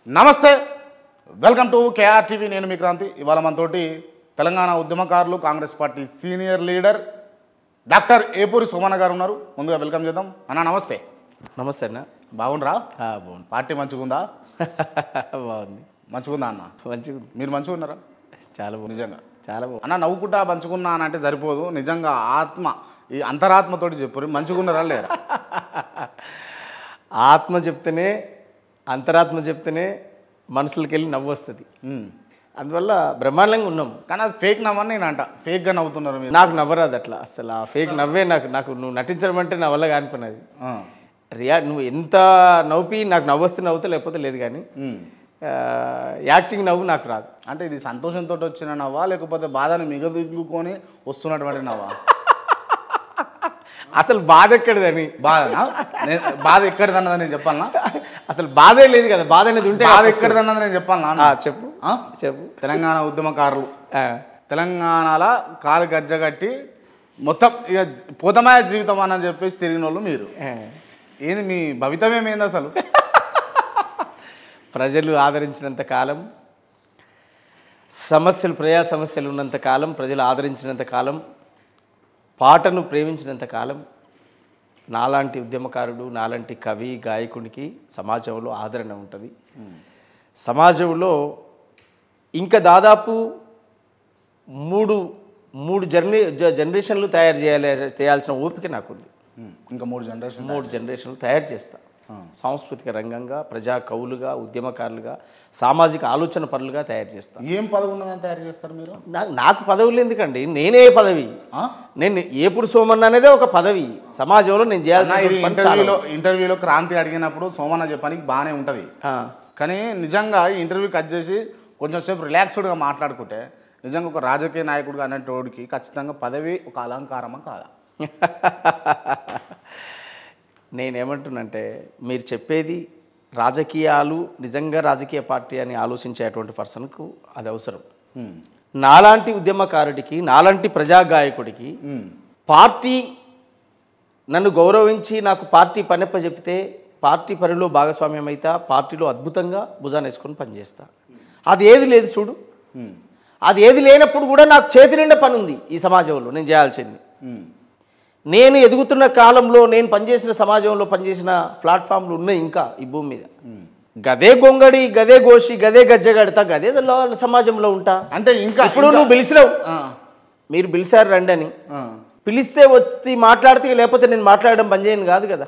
నమస్తే welcome to KR TV నేను మీ క్రాంతి ఇవాళ మనతోటి తెలంగాణ ఉద్యమకారులు Congress party senior leader doctor Epuri Somanna గారు ఉన్నారు ముందుగా వెల్కమ్ చేద్దాం అన్న నమస్తే నమస్తే అన్న బాగుండ్రా బాగుంది పార్టీ మంచిగుందా బాగుంది మంచిగుందా అన్న మంచిగా మీరు మంచిగా ఉన్నారా చాలా బాగుంది నిజంగా చాలా బాగుంది అన్న నవ్వుకుంటా మంచుకున్నా అని అంటే సరిపోదు నిజంగా ఆత్మ ఈ అంతరాత్మతోటి చెప్పు మంచిగున్నారా లేరా ఆత్మ చెప్తేనే అంతరాత్మ చెప్తేనే మనసులకి వెళ్ళి నవ్వు వస్తుంది అందువల్ల బ్రహ్మాండంగా ఉన్నాం కానీ అది ఫేక్ నవ్వని నేను అంట ఫేక్గా నవ్వుతున్నారు మీరు నాకు నవ్వరాదు అట్లా అసలు ఆ ఫేక్ నవ్వే నాకు నువ్వు నటించడం అంటే నా వల్ల కానిపోయినది నువ్వు ఎంత నవ్వి నాకు నవ్వు వస్తే నవ్వుతా లేకపోతే లేదు కానీ యాక్టింగ్ నవ్వు నాకు రాదు అంటే ఇది సంతోషంతో వచ్చిన నవ్వా లేకపోతే బాధని మిగదింగుకొని వస్తున్నటువంటి నవ్వా అసలు బాధ ఎక్కడిదని బాధనా బాధ ఎక్కడిదన్నది నేను చెప్పాలనా అసలు బాధే లేదు కదా బాధ అనేది ఉంటే బాధ ఎక్కడిదన్నది నేను చెప్పాలనా చెప్పు చెప్పు తెలంగాణ ఉద్యమకారులు తెలంగాణలో కాలు గజ్జగట్టి మొత్తం ఇక పోతమాయ జీవితం అని చెప్పేసి తిరిగిన వాళ్ళు మీరు ఏంది మీ భవితవ్యం ఏంది అసలు ప్రజలు ఆదరించినంత కాలం సమస్యలు ప్రజా సమస్యలు ఉన్నంత కాలం ప్రజలు ఆదరించినంత కాలం పాటను ప్రేమించినంత కాలం నాలాంటి ఉద్యమకారుడు నాలాంటి కవి గాయకునికి సమాజంలో ఆదరణ ఉంటుంది సమాజంలో ఇంకా దాదాపు మూడు జనరేషన్లు తయారు చేయాల్సిన ఓపిక నాకుంది ఇంకా మూడు జనరేషన్లు తయారు చేస్తా సాంస్కృతిక రంగంగా ప్రజా కవులుగా ఉద్యమకారులుగా సామాజిక ఆలోచన పరులుగా తయారు చేస్తాను ఏం పదవి ఉన్నదని తయారు చేస్తారు మీరు నాకు పదవులు ఎందుకండి నేనే పదవి నేను ఏపుడు సోమన్న అనేదే ఒక పదవి సమాజంలో నేను చేయాల్సిన ఇంటర్వ్యూలో క్రాంతి అడిగినప్పుడు సోమన్న చెప్పడానికి బాగానే ఉంటుంది కానీ నిజంగా ఈ ఇంటర్వ్యూ కట్ చేసి కొంచెం సేపు రిలాక్స్డ్గా మాట్లాడుకుంటే నిజంగా ఒక రాజకీయ నాయకుడిగా అనేటోడికి ఖచ్చితంగా పదవి ఒక అలంకారమా కాదా నేనేమంటున్నంటే మీరు చెప్పేది రాజకీయాలు నిజంగా రాజకీయ పార్టీ అని ఆలోచించేటువంటి పర్సన్కు అది అవసరం నాలాంటి ఉద్యమకారుడికి నాలాంటి ప్రజాగాయకుడికి పార్టీ నన్ను గౌరవించి నాకు పార్టీ పనెప్ప చెప్తే పార్టీ పనిలో భాగస్వామ్యం అయితే పార్టీలో అద్భుతంగా భుజాన్ని వేసుకొని పనిచేస్తా అది ఏది లేదు చూడు అది ఏది లేనప్పుడు కూడా నాకు చేతి నిండా పని ఉంది ఈ సమాజంలో నేను చేయాల్సింది నేను ఎదుగుతున్న కాలంలో నేను పనిచేసిన సమాజంలో పనిచేసిన ప్లాట్ఫామ్లు ఉన్నాయి ఇంకా ఈ భూమి మీద గదే గొంగడి గదే గోషి గదే గజ్జగడతా గదే సమాజంలో ఉంటా అంటే ఇంకా ఇప్పుడు నువ్వు పిలిచినావు మీరు పిలిచారు రండి అని పిలిస్తే వచ్చి మాట్లాడితే లేకపోతే నేను మాట్లాడడం పని చేయను కాదు కదా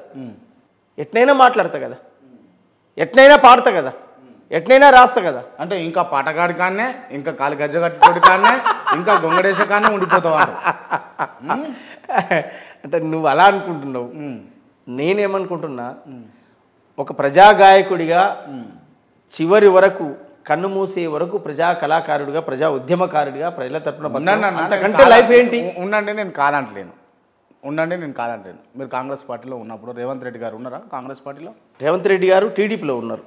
ఎట్నైనా మాట్లాడతా కదా ఎట్నైనా పాడతా కదా ఎట్నైనా రాస్తా కదా అంటే ఇంకా పాటగాడి కాడనే ఇంకా కాలు గజ్జగట్టుకోడి కాడనే ఇంకా గొంగడేసే కాడనే ఉండిపోతావాడు అంటే నువ్వు అలా అనుకుంటున్నావు నేనేమనుకుంటున్నా ఒక ప్రజాగాయకుడిగా చివరి వరకు కన్ను మూసే వరకు ప్రజా కళాకారుడిగా ప్రజా ఉద్యమకారుడిగా ప్రజల తరపున అంతకంటే లైఫ్ ఏంటి ఉండండి నేను కాదంటలేను మీరు కాంగ్రెస్ పార్టీలో ఉన్నప్పుడు రేవంత్ రెడ్డి గారు ఉన్నారా కాంగ్రెస్ పార్టీలో రేవంత్ రెడ్డి గారు టీడీపీలో ఉన్నారు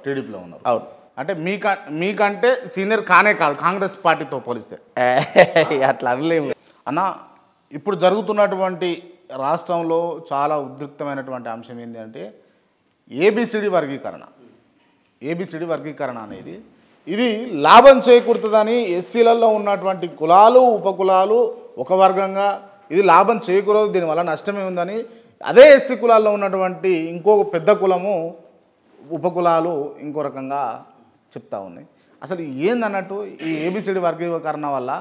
అవును అంటే మీకంటే సీనియర్ కానే కాదు కాంగ్రెస్ పార్టీతో పోలిస్తే అట్లా అనలేము అన్న ఇప్పుడు జరుగుతున్నటువంటి రాష్ట్రంలో చాలా ఉద్రిక్తమైనటువంటి అంశం ఏంటి అంటే ఏబిసిడి వర్గీకరణ అనేది ఇది లాభం చేకూరుతుందని ఎస్సీలలో ఉన్నటువంటి కులాలు ఉపకులాలు ఒక వర్గంగా ఇది లాభం చేకూరదు దీనివల్ల నష్టమే ఉందని అదే ఎస్సీ కులాల్లో ఉన్నటువంటి ఇంకో పెద్ద కులము ఉపకులాలు ఇంకో రకంగా చెప్తా ఉన్నాయి అసలు ఏందన్నట్టు ఈ ఏబిసిడి వర్గీకరణ వల్ల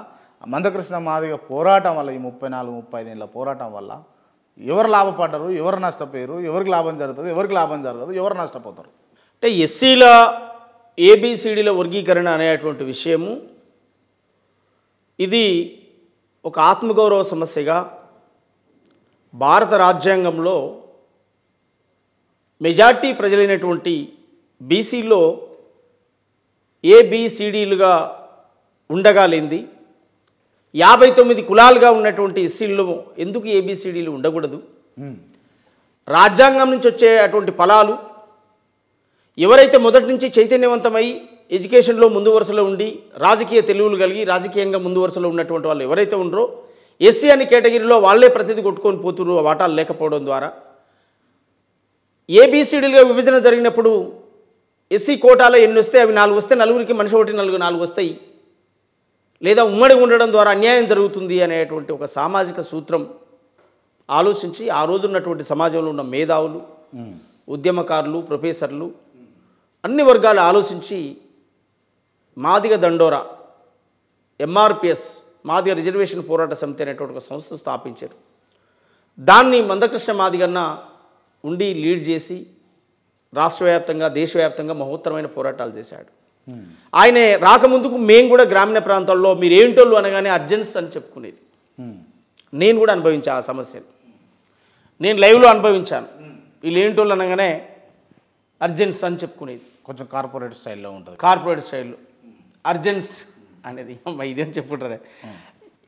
మందకృష్ణ మాదిగ పోరాటం వల్ల ఈ 34-35 ఏళ్ళ పోరాటం వల్ల ఎవరు లాభపడ్డారు ఎవరు నష్టపోయారు ఎవరికి లాభం జరుగుతుంది ఎవరికి లాభం జరగదు ఎవరు నష్టపోతారు అంటే ఎస్సీల ఏబిసిడిల వర్గీకరణ అనేటువంటి విషయము ఇది ఒక ఆత్మగౌరవ సమస్యగా భారత రాజ్యాంగంలో మెజార్టీ ప్రజలైనటువంటి బీసీలో ఏబిసిడీలుగా ఉండగాలేంది 59 కులాలుగా ఉన్నటువంటి ఎస్సీల్లో ఎందుకు ఏబిసిడీలు ఉండకూడదు రాజ్యాంగం నుంచి వచ్చే అటువంటి ఫలాలు ఎవరైతే మొదటి నుంచి చైతన్యవంతమై ఎడ్యుకేషన్లో ముందు వరుసలో ఉండి రాజకీయ తెలివులు కలిగి రాజకీయంగా ముందు వరుసలో ఉన్నటువంటి వాళ్ళు ఎవరైతే ఉండరో ఎస్సీ అనే కేటగిరీలో వాళ్ళే ప్రతిదీ కొట్టుకొని పోతున్నారు వాటాలు లేకపోవడం ద్వారా ఏబిసిడీలుగా విభజన జరిగినప్పుడు ఎస్సీ కోటాలో ఎన్ని వస్తే అవి 4 వస్తే నలుగురికి మనిషి ఒకటి 4 వస్తాయి, లేదా ఉమ్మడి ఉండడం ద్వారా అన్యాయం జరుగుతుంది అనేటువంటి ఒక సామాజిక సూత్రం ఆలోచించి ఆ రోజు ఉన్నటువంటి సమాజంలో ఉన్న మేధావులు, ఉద్యమకారులు, ప్రొఫెసర్లు అన్ని వర్గాలు ఆలోచించి మాదిగ దండోరా ఎంఆర్పిఎస్ మాదిగ రిజర్వేషన్ పోరాట సమితి అనేటువంటి ఒక సంస్థ స్థాపించారు. దాన్ని మందకృష్ణ మాదిగన్న ఉండి లీడ్ చేసి రాష్ట్ర వ్యాప్తంగా దేశవ్యాప్తంగా మహోత్తరమైన పోరాటాలు చేశాడు. ఆయనే రాకముందుకు మేము కూడా గ్రామీణ ప్రాంతాల్లో మీరు ఏంటోళ్ళు అనగానే అర్జెన్స్ అని చెప్పుకునేది. నేను కూడా అనుభవించా ఆ సమస్యను, నేను లైవ్లో అనుభవించాను. వీళ్ళు ఏంటోళ్ళు అనగానే అర్జెన్స్ అని చెప్పుకునేది. కొంచెం కార్పొరేట్ స్టైల్లో ఉంటుంది. కార్పొరేట్ స్టైల్లో అర్జెన్స్ అనేది ఇదేం చెప్పుకుంటారే.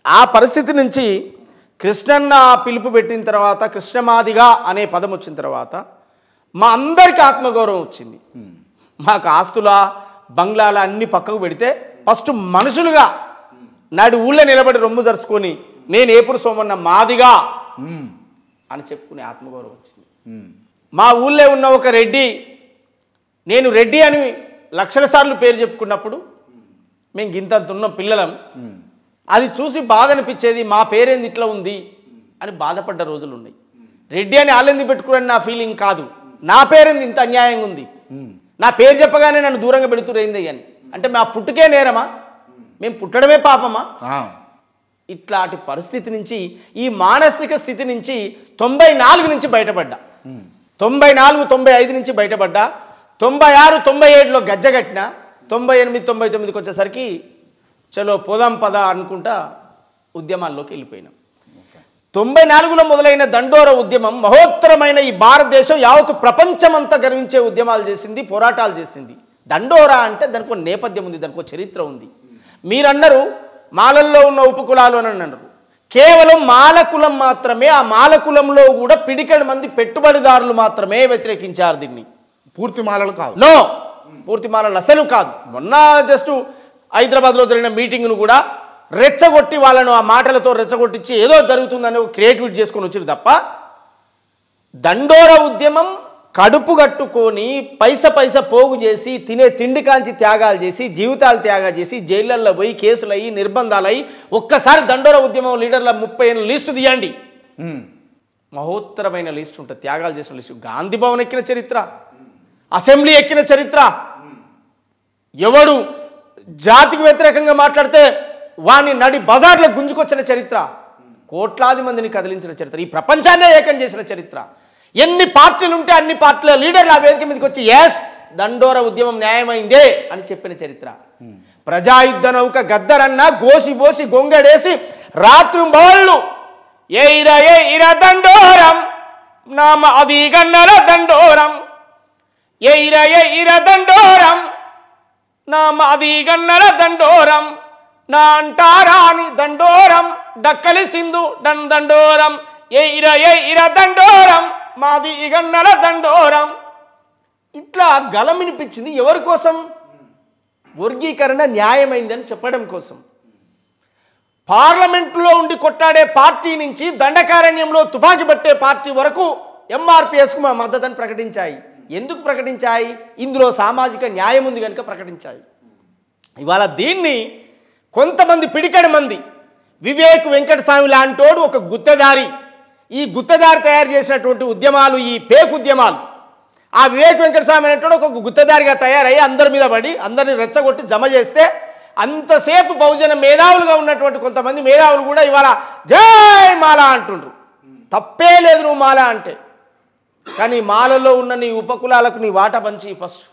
ఆ పరిస్థితి నుంచి కృష్ణన్న పిలుపు పెట్టిన తర్వాత, కృష్ణమాదిగా అనే పదం వచ్చిన తర్వాత మా అందరికీ ఆత్మగౌరవం వచ్చింది. మాకు ఆస్తుల బంగ్లాల అన్ని పక్కకు పెడితే ఫస్ట్ మనుషులుగా నాడు ఊళ్ళో నిలబడి రొమ్ము జరుచుకొని నేను ఏపుడు సోమన్న మాదిగా అని చెప్పుకునే ఆత్మగౌరవం వచ్చింది. మా ఊళ్ళో ఉన్న ఒక రెడ్డి, నేను రెడ్డి అని లక్షల సార్లు పేరు చెప్పుకున్నప్పుడు మేము గింతంత ఉన్న పిల్లలం, అది చూసి బాధ అనిపించేది. మా పేరేంది ఇట్లా ఉంది అని బాధపడ్డ రోజులు ఉన్నాయి. రెడ్డి అని ఆలెంది పెట్టుకోవడం నా ఫీలింగ్ కాదు, నా పేరేంది ఇంత అన్యాయంగా ఉంది, నా పేరు చెప్పగానే నన్ను దూరంగా పెడుతురైంది అని. అంటే మా పుట్టుకే నేరమా, మేము పుట్టడమే పాపమా? ఇట్లాంటి పరిస్థితి నుంచి, ఈ మానసిక స్థితి నుంచి 94 నుంచి బయటపడ్డా, 94, 95 నుంచి బయటపడ్డా, 96, 97లో గజ్జగట్టిన, 98, 99కి వచ్చేసరికి చలో పోదాం పద అనుకుంటా ఉద్యమాల్లోకి వెళ్ళిపోయినాం. 94లో మొదలైన దండోర ఉద్యమం మహోత్తరమైన ఈ భారతదేశం యావత్తు ప్రపంచమంతా గర్వించే ఉద్యమాలు చేసింది, పోరాటాలు చేసింది. దండోరా అంటే దానికి ఒక నేపథ్యం ఉంది, దానికి ఒక చరిత్ర ఉంది. మీరన్నారు మాలల్లో ఉన్న ఉపకులాలు అని అన్నారు. కేవలం మాలకులం మాత్రమే, ఆ మాలకులంలో కూడా పిడికెడు మంది పెట్టుబడిదారులు మాత్రమే వ్యతిరేకించారు దీన్ని. పూర్తి మాలలు కాదు. నో, పూర్తి మాలలు అసలు కాదు. మొన్న జస్ట్ హైదరాబాద్లో జరిగిన మీటింగ్ను కూడా రెచ్చగొట్టి వాళ్ళను ఆ మాటలతో రెచ్చగొట్టించి ఏదో జరుగుతుందని క్రియేటివిటీ చేసుకొని వచ్చారు తప్ప, దండోర ఉద్యమం కడుపు కట్టుకొని పైస పోగు చేసి తినే తిండి కాంచి త్యాగాలు చేసి జీవితాలు త్యాగాలు చేసి జైళ్ళల్లో పోయి కేసులయ్యి నిర్బంధాలయ్యి ఒక్కసారి దండోర ఉద్యమం లీడర్ల 30 ఏళ్ళ లిస్టు తీయండి, మహోత్తరమైన లిస్ట్ ఉంటుంది, త్యాగాలు చేసిన లిస్టు. గాంధీ భవన్ ఎక్కిన చరిత్ర, అసెంబ్లీ ఎక్కిన చరిత్ర, ఎవడు జాతికి వ్యతిరేకంగా మాట్లాడితే వాని నడి బజార్లో గుంజుకొచ్చిన చరిత్ర, కోట్లాది మందిని కదిలించిన చరిత్ర, ఈ ప్రపంచాన్నే ఏకం చేసిన చరిత్ర. ఎన్ని పార్టీలు ఉంటే అన్ని పార్టీల లీడర్లు ఆ వేదిక మీదకి వచ్చి ఎస్ దండోర ఉద్యమం న్యాయమైందే అని చెప్పిన చరిత్ర. ప్రజాయుద్ధ నౌక గద్దరన్న గోసి గొంగడేసి రాత్రింబళ్ళు ఎయిర దండోరం నామ అది గన్నర దండోరం, ఎయిర దండోరం నామ అది గన్నర దండోరం, నా అంటారాని దండోరం డక్కలి సింధు దండోరం, ఎయిర దండోరం మాది ఇగన్నర దండోరం. ఇట్లా గలం వినిపించింది. ఎవరి కోసం? వర్గీకరణ న్యాయమైందని చెప్పడం కోసం. పార్లమెంటులో ఉండి కొట్టాడే పార్టీ నుంచి దండకారణ్యంలో తుపాకీ పట్టే పార్టీ వరకు ఎంఆర్పిఎస్కు మా మద్దతుని ప్రకటించాయి. ఎందుకు ప్రకటించాయి? ఇందులో సామాజిక న్యాయం ఉంది కనుక ప్రకటించాయి. ఇవాళ దీన్ని కొంతమంది పిడికడ మంది, వివేక్ వెంకటస్వామి లాంటోడు ఒక గుత్తదారి, ఈ గుత్తదారి తయారు చేసినటువంటి ఉద్యమాలు, ఈ పేక్ ఉద్యమాలు, ఆ వివేక్ వెంకటస్వామి అనేటోడు ఒక గుత్తదారిగా తయారయ్యి అందరి మీద పడి అందరిని రెచ్చగొట్టి జమ చేస్తే అంతసేపు బహుజన మేధావులుగా ఉన్నటువంటి కొంతమంది మేధావులు కూడా ఇవాళ జై మాల అంటుండ్రు. తప్పే లేదు నువ్వు మాల అంటే, కానీ మాలలో ఉన్న నీ ఉపకులాలకు నీ వాటా పంచి ఫస్ట్.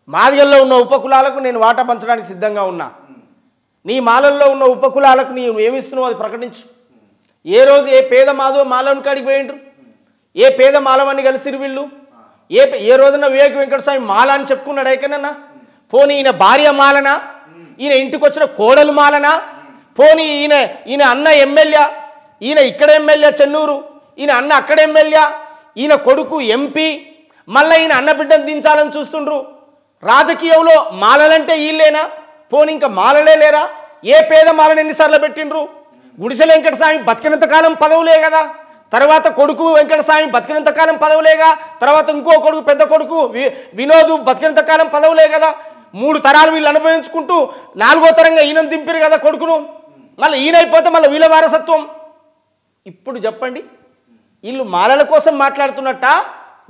మాదిగల్లో ఉన్న ఉపకులాలకు నేను వాటా పంచడానికి సిద్ధంగా ఉన్నా. నీ మాలల్లో ఉన్న ఉపకులాలకు నీవు ఏమిస్తున్నావు అది ప్రకటించు. ఏ రోజు ఏ పేద మాధవ మాలవని కాడికి పోయిండ్రు? ఏ పేద మాలవని కలిసిరు వీళ్ళు? ఏ రోజున వివేక్ వెంకటస్వామి మాల అని చెప్పుకున్నాడు ఎక్కడన్నా? పోనీ ఈయన భార్య మాలనా? ఈయన ఇంటికి వచ్చిన కోడలు మాలనా? పోనీ ఈయన అన్న ఎమ్మెల్యే, ఈయన ఇక్కడ ఎమ్మెల్యే చెన్నూరు, ఈయన అన్న అక్కడ ఎమ్మెల్యే, ఈయన కొడుకు ఎంపీ, మళ్ళీ ఈయన అన్న బిడ్డను దించాలని చూస్తుండ్రు. రాజకీయంలో మాలలంటే వీళ్ళేనా? పోనీ ఇంకా మాలలే లేరా? ఏ పేద మాలను ఎన్నిసార్లు పెట్టిండ్రు? గుడిసెల వెంకటస్వామి బతికినంత కాలం పదవులే కదా, తర్వాత కొడుకు వెంకటస్వామి బతికినంత కాలం పదవులేగా, తర్వాత ఇంకో కొడుకు పెద్ద కొడుకు వినోద్ బతికినంత కాలం పదవులే కదా. 3 తరాలు వీళ్ళు అనుభవించుకుంటూ 4వ తరంగా ఈయనను దింపారు కదా కొడుకును. మళ్ళీ ఈయన అయిపోతే మళ్ళీ వీళ్ళ వారసత్వం. ఇప్పుడు చెప్పండి, వీళ్ళు మాలల కోసం మాట్లాడుతున్నట్ట,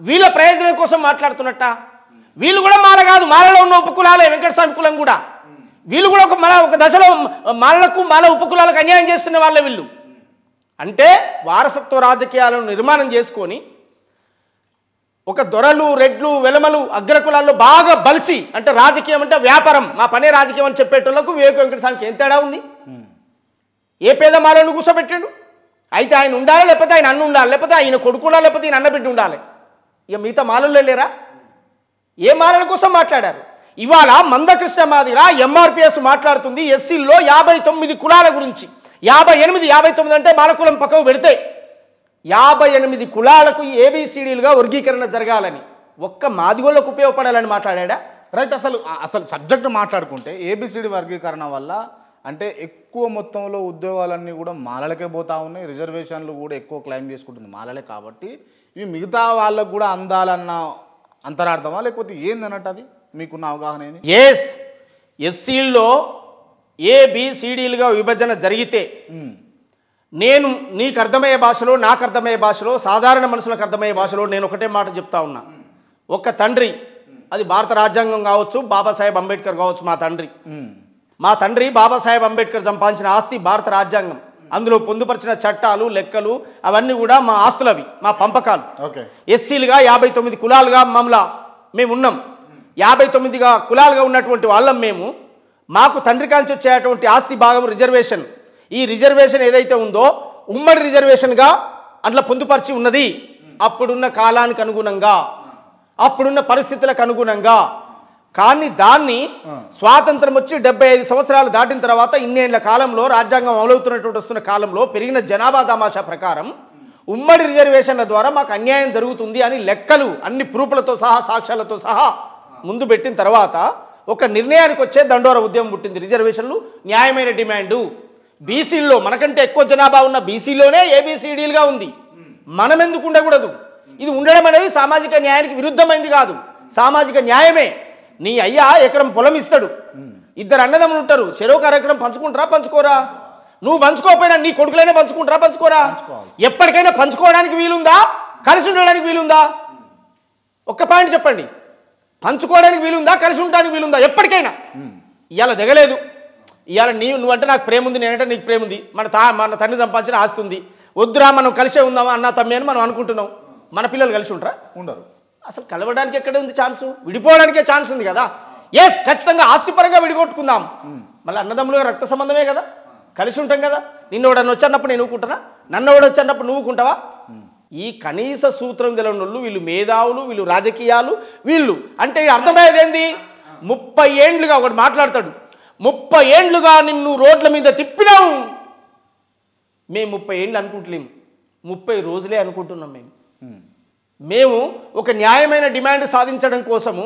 వీళ్ళ ప్రయోజనం కోసం మాట్లాడుతున్నట్ట? వీళ్ళు కూడా మాల కాదు, మాలలో ఉన్న ఉపకులాలే వెంకటస్వామి కులం కూడా. వీళ్ళు కూడా ఒక దశలో మాలలకు మాల ఉపకులాలకు అన్యాయం చేస్తున్న వాళ్ళే వీళ్ళు. అంటే వారసత్వ రాజకీయాలను నిర్మాణం చేసుకొని ఒక దొరలు, రెడ్లు, వెలమలు, అగ్రకులాల్లో బాగా బలిసి, అంటే రాజకీయం అంటే వ్యాపారం, మా పనే రాజకీయం అని చెప్పేటోళ్లకు వివేక వెంకటస్వామికి ఏం తేడా ఉంది? ఏ పేద మాలను కూర్చోబెట్టాడు? అయితే ఆయన ఉండాలి, లేకపోతే ఆయన అన్న ఉండాలి, లేకపోతే ఆయన కొడుకు ఉండాలి, లేకపోతే ఆయన అన్నబిడ్డ ఉండాలి. ఇక మిగతా మాలల్లో లేరా? ఏ మాలల కోసం మాట్లాడారు? ఇవాళ మందకృష్ణ మాదిగా ఎంఆర్పిఎస్ మాట్లాడుతుంది ఎస్సీల్లో 59 కులాల గురించి. 59 అంటే మాలకులం పక్కకు పెడితే 58 కులాలకు ఏబిసిడీలుగా వర్గీకరణ జరగాలని, ఒక్క మాదిగోళ్ళకు ఉపయోగపడాలని మాట్లాడా? రైట్. అసలు సబ్జెక్ట్ మాట్లాడుకుంటే ఏబిసిడి వర్గీకరణ వల్ల అంటే ఎక్కువ మొత్తంలో ఉద్యోగాలన్నీ కూడా మాలలకే పోతా ఉన్నాయి, రిజర్వేషన్లు కూడా ఎక్కువ క్లెయిమ్ చేసుకుంటుంది మాలలే. కాబట్టి ఇవి మిగతా వాళ్ళకు కూడా అందాలన్న అంతరార్థమా, లేకపోతే ఏందన్నట్టు అది మీకున్న అవగాహన ఏంది? ఎస్సీల్లో ఏబిసిడీలుగా విభజన జరిగితే నేను నీకు అర్థమయ్యే భాషలో, నాకు అర్థమయ్యే భాషలో, సాధారణ మనుషులకు అర్థమయ్యే భాషలో నేను ఒకటే మాట చెప్తా ఉన్నా. ఒక తండ్రి, అది భారత రాజ్యాంగం కావచ్చు, బాబాసాహెబ్ అంబేద్కర్ కావచ్చు, మా తండ్రి బాబాసాహెబ్ అంబేద్కర్ సంపాదించిన ఆస్తి భారత రాజ్యాంగం. అందులో పొందుపరిచిన చట్టాలు, లెక్కలు అవన్నీ కూడా మా ఆస్తులవి, మా పంపకాలు. ఎస్సీలుగా 59 కులాలుగా మేము ఉన్నాం. 59గా కులాలుగా ఉన్నటువంటి వాళ్ళం మేము. మాకు తండ్రి కాంచి వచ్చేటువంటి ఆస్తి భాగం రిజర్వేషన్. ఈ రిజర్వేషన్ ఏదైతే ఉందో ఉమ్మడి రిజర్వేషన్గా అందులో పొందుపరిచి ఉన్నది. అప్పుడున్న కాలానికి అనుగుణంగా, అప్పుడున్న పరిస్థితులకు అనుగుణంగా. కానీ దాన్ని స్వాతంత్రం వచ్చి 75 సంవత్సరాలు దాటిన తర్వాత ఇన్నేళ్ల కాలంలో, రాజ్యాంగం అమలవుతున్నటువంటి వస్తున్న కాలంలో పెరిగిన జనాభా తమాషా ప్రకారం ఉమ్మడి రిజర్వేషన్ల ద్వారా మాకు అన్యాయం జరుగుతుంది అని లెక్కలు అన్ని ప్రూఫ్లతో సహా, సాక్ష్యాలతో సహా ముందు పెట్టిన తర్వాత ఒక నిర్ణయానికి వచ్చే దండోర ఉద్యమం పుట్టింది. రిజర్వేషన్లు న్యాయమైన డిమాండు. బీసీల్లో మనకంటే ఎక్కువ జనాభా ఉన్న బీసీలోనే ఏబిసిడీలుగా ఉంది. మనం ఎందుకు ఉండకూడదు? ఇది ఉండడం అనేది సామాజిక న్యాయానికి విరుద్ధమైంది కాదు, సామాజిక న్యాయమే. నీ అయ్యా ఎకరం పొలం ఇస్తాడు, 2 అన్నదమ్ములు ఉంటారు, చెరొక ఎకరం పంచుకుంటారా, పంచుకోరా? నువ్వు పంచుకోకపోయినా నీ కొడుకులైనా పంచుకుంటారా, పంచుకోరా? ఎప్పటికైనా పంచుకోవడానికి వీలుందా, కలిసి ఉండడానికి వీలుందా? ఒక్క పాయింట్ చెప్పండి. పంచుకోవడానికి వీలుందా, కలిసి ఉండడానికి వీలుందా? ఎప్పటికైనా. ఇవాళ దిగలేదు. ఇవాళ నువ్వంటే నాకు ప్రేమ ఉంది, నేనంటే నీకు ప్రేమ ఉంది, మన తండ్రి సంపాదించిన ఆస్తి ఉంది, వద్దురా మనం కలిసే ఉందామా అన్న తమ్మి అని మనం అనుకుంటున్నాం. మన పిల్లలు కలిసి ఉంటారా? ఉండరు. అసలు కలవడానికి ఎక్కడ ఉంది ఛాన్స్? విడిపోవడానికే ఛాన్స్ ఉంది కదా. ఖచ్చితంగా ఆస్తిపరంగా విడిగొట్టుకుందాం. మళ్ళీ అన్నదమ్ములుగా రక్త సంబంధమే కదా, కలిసి ఉంటాం కదా. నిన్నోడని వచ్చన్నప్పుడు నేను ఊకుంటానా, నన్నోడు వచ్చన్నప్పుడు నువ్వు ఊకుంటావా? ఈ కనీస సూత్రం తెలియని వాళ్ళు, వీళ్ళు మేధావులు, వీళ్ళు రాజకీయాలు, వీళ్ళు అంటే అర్థమయ్యేది ఏంది? 30 ఏండ్లుగా ఒకటి మాట్లాడతాడు, 30 ఏండ్లుగా నిన్ను రోడ్ల మీద తిప్పినాం. మేము 30 ఏండ్లు అనుకుంటలేము, 30 రోజులే అనుకుంటున్నాం. మేము ఒక న్యాయమైన డిమాండ్ సాధించడం కోసము,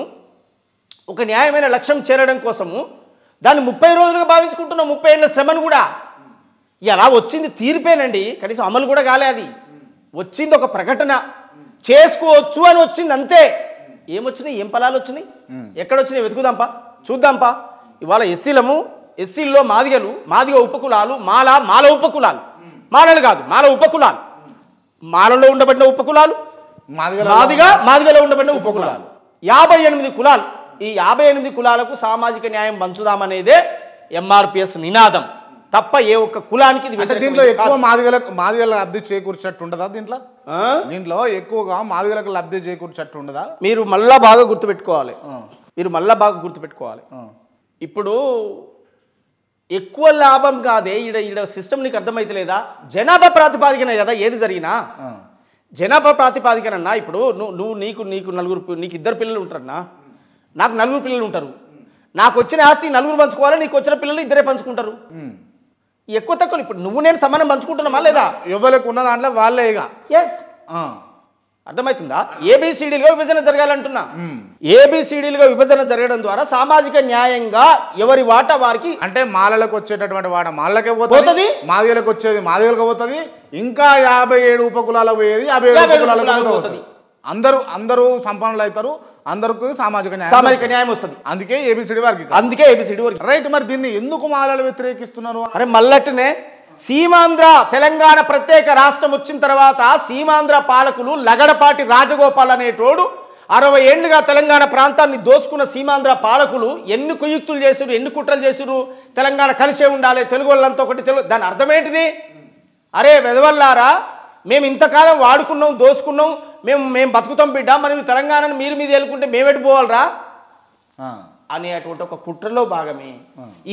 ఒక న్యాయమైన లక్ష్యం చేరడం కోసము దాన్ని 30 రోజులుగా భావించుకుంటున్నాం. 30 ఏళ్ళ శ్రమను కూడా. ఇలా వచ్చింది తీర్పేనండి, కనీసం అమలు కూడా కాలే. అది వచ్చింది ఒక ప్రకటన, చేసుకోవచ్చు అని వచ్చింది అంతే. ఏమొచ్చినాయి, ఏం ఫలాలు వచ్చినాయి, ఎక్కడొచ్చినాయి వెతుకుదాంపా, చూద్దాంపా. ఇవాళ ఎస్సీల్లో మాదిగ ఉపకులాలు, మాల ఉపకులాలు, మాలలు కాదు మాల ఉపకులాలు, మాలలో ఉండబడిన ఉపకులాలు, మాదిగలో ఉండబడిన ఉపకులాలు 58 కులాలు. ఈ 58 కులాలకు సామాజిక న్యాయం పంచుదామనేదే ఎంఆర్పిఎస్ నినాదం తప్ప ఏ ఒక్క కులానికి దీంట్లో ఎక్కువ మాదిగల లబ్ధి చేకూర్చట్టు ఉండదా? దీంట్లో ఎక్కువగా మాదిగలకు లబ్ధి చేకూర్చట్టు ఉండదా? మీరు మళ్ళా బాగా గుర్తుపెట్టుకోవాలి. ఇప్పుడు ఎక్కువ లాభం కాదే ఈడ సిస్టమ్. నీకు అర్థమైతే లేదా? జనాభా ప్రాతిపాదికనే కదా ఏది జరిగినా. జనాభా ప్రాతిపాదికనన్నా ఇప్పుడు నీకు 2 పిల్లలు ఉంటారన్నా, నాకు 4 పిల్లలు ఉంటారు. నాకు వచ్చిన ఆస్తి 4 పంచుకోవాలి, నీకు వచ్చిన పిల్లలు 2 పంచుకుంటారు. ఎక్కువ తక్కువ ఇప్పుడు నువ్వు నేను సమానం పంచుకుంటున్నామా లేదా? ఎవరికి ఉన్న దాంట్లో వాళ్ళే. అర్థమవుతుందా? ఏబిసిడీలుగా విభజన జరగాలంటున్నా. ఏబిసిడీలుగా విభజన జరగడం ద్వారా సామాజిక న్యాయంగా ఎవరి వాటా వారికి, అంటే మాలలకు వచ్చేటటువంటి వాట మాలకే పోతుంది, మాదిగలకు వచ్చేది మాదిగలకు పోతుంది, ఇంకా 57 ఉపకులాలకు పోయేది 57 ఉపకులాలకు పోతుంది. అందరూ సంపన్నులు అవుతారు, అందరికి సామాజిక న్యాయం వస్తుంది. అందుకే ఏబిసిడి వర్గీకరణ. రైట్. మరి దీన్ని ఎందుకు మాలలు వ్యతిరేకిస్తున్నారు? అరే మల్లట్టునే సీమాంధ్ర తెలంగాణ ప్రత్యేక రాష్ట్రం వచ్చిన తర్వాత సీమాంధ్ర పాలకులు లగడపాటి రాజగోపాల్ అనేటోడు 60 ఏళ్లుగా తెలంగాణ ప్రాంతాన్ని దోసుకున్న సీమాంధ్ర పాలకులు ఎన్ని కుయుక్తులు చేసిరు, ఎన్ని కుట్రలు చేసిరు, తెలంగాణ కలిసే ఉండాలి, తెలుగు వాళ్ళంతా ఒకటి, దాని అర్థం ఏంటిది? అరే వెదవల్లారా, మేము ఇంతకాలం వాడుకున్నాం, దోసుకున్నాం, మేము బతుకుతాం బిడ్డ, మరి తెలంగాణను మీరు మీద వెళ్ళుకుంటే మేమెటు పోవాలరా అనేటువంటి ఒక కుట్రలో భాగమే.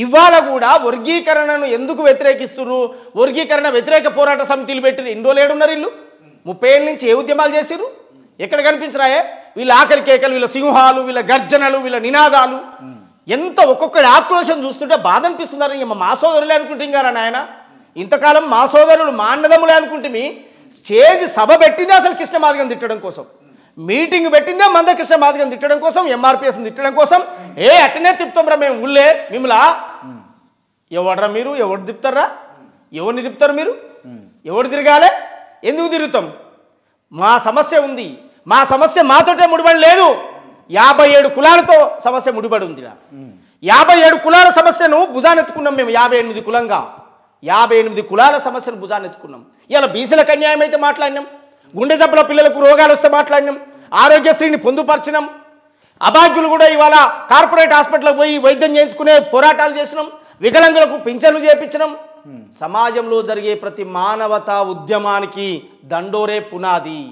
ఇవాళ కూడా వర్గీకరణను ఎందుకు వ్యతిరేకిస్తున్నారు? వర్గీకరణ వ్యతిరేక పోరాట సమితిలు పెట్టిన ఎన్ని రోజులు ఏడున్నారు వీళ్ళు? 30 ఏళ్ళ నుంచి ఏ ఉద్యమాలు చేసిరు? ఎక్కడ కనిపించరాయే? వీళ్ళ ఆకలి కేకలు, వీళ్ళ సింహాలు, వీళ్ళ గర్జనలు, వీళ్ళ నినాదాలు, ఎంత ఒక్కొక్కటి ఆక్రోశం చూస్తుంటే బాధ అనిపిస్తున్నారు. మా సోదరులే అనుకుంటున్నారా నాయన? ఇంతకాలం మా సోదరులు మా అన్నదమ్ములే అనుకుంటే స్టేజ్ సభ పెట్టిందే అసలు కృష్ణ మాదిగని తిట్టడం కోసం, మీటింగ్ పెట్టిందే మందకృష్ణ మాదిగని తిట్టడం కోసం, ఎంఆర్పిఎస్ని తిట్టడం కోసం. అట్టనే తిప్పుతాంరా మేము ఊళ్ళే మిమ్మలా. ఎవడరా మీరు? ఎవడు తిప్పుతారా? ఎవరిని తిప్పుతారు మీరు? ఎవడు తిరగాలే? ఎందుకు తిరుగుతాం? మా సమస్య ఉంది, మా సమస్య మాతోటే ముడిపడి లేదు. 57 కులాలతో సమస్య ముడిపడి ఉంది. 57 కులాల సమస్యను భుజానెత్తుకున్నాం మేము. 58 కులంగా 58 కులాల సమస్యను భుజానెత్తుకున్నాం. ఇలా బీసీలకు అన్యాయం అయితే మాట్లాడినాం, గుండె జబ్బుల పిల్లలకు రోగాలు వస్తే మాట్లాడినాం, ఆరోగ్యశ్రీని పొందుపరిచినాం, అభాగ్యులు కూడా ఇవాళ కార్పొరేట్ హాస్పిటల్కి పోయి వైద్యం చేయించుకునే పోరాటాలు చేసినాం, వికలాంగులకు పింఛన్లు చేయించినాం. సమాజంలో జరిగే ప్రతి మానవతా ఉద్యమానికి దండోరే పునాది.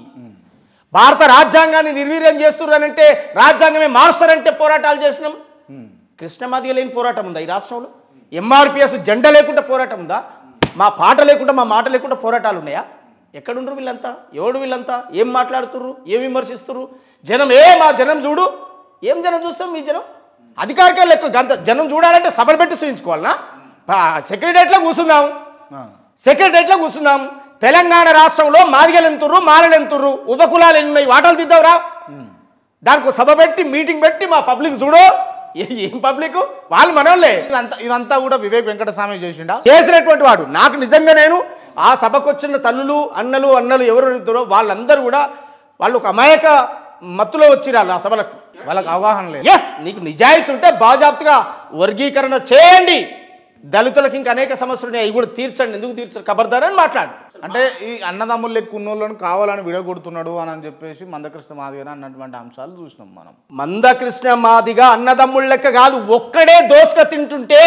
భారత రాజ్యాంగాన్ని నిర్వీర్యం చేస్తున్నారంటే, రాజ్యాంగమే మారుస్తారంటే పోరాటాలు చేసినాం. కృష్ణ మాదిగ లేని పోరాటం ఉందా ఈ రాష్ట్రంలో? ఎంఆర్పిఎస్ జెండా లేకుండా పోరాటం ఉందా? మా పాట లేకుండా, మా మాట లేకుండా పోరాటాలు ఉన్నాయా? ఎక్కడుండ్రు వీళ్ళంతా? ఎవడు వీళ్ళంతా? ఏం మాట్లాడుతుర్రు? ఏం విమర్శిస్తుర్రు? జనం మా జనం చూడు. ఏం జనం చూస్తాం? మీ జనం అధికారిక లెక్క గంత జనం చూడాలంటే సభలు పెట్టి చూయించుకోవాలనా? సెక్రటరియట్లో కూర్చుందాం. తెలంగాణ రాష్ట్రంలో మాదిగలు ఎంతుర్రు, మాలలు ఎంతుర్రు, ఉపకులాలు ఎన్ని ఉన్నాయి, వాటాలు తీద్దాంరా. దానికి సభ పెట్టి మీటింగ్ పెట్టి మా పబ్లిక్ చూడు. ఏం పబ్లిక్? వాళ్ళు మనోళ్ళే. ఇదంతా కూడా వివేక్ వెంకటస్వామి చేసినటువంటి వాడు. నాకు నిజంగా నేను ఆ సభకు వచ్చిన తల్లులు అన్నలు ఎవరు వాళ్ళందరూ కూడా వాళ్ళు ఒక అమాయక మత్తులో వచ్చిరాళ్ళు ఆ సభలకు. వాళ్ళకి అవగాహన లేదు. నీకు నిజాయితీ ఉంటే బాజాప్తుగా వర్గీకరణ చేయండి. దళితులకు ఇంకా అనేక సమస్యలు ఉన్నాయి, అవి కూడా తీర్చండి. ఎందుకు తీర్చరు? ఖబర్దారని మాట్లాడు. అంటే ఈ అన్నదమ్ములు లెక్క ఉన్నోళ్ళని కావాలని విడగొడుతున్నాడు అని చెప్పేసి మందకృష్ణ మాదిగ అన్నటువంటి అంశాలు చూసినాం మనం. మందకృష్ణ మాదిగ అన్నదమ్ముళ్ళ లెక్క కాదు, ఒక్కడే దోసుక తింటుంటే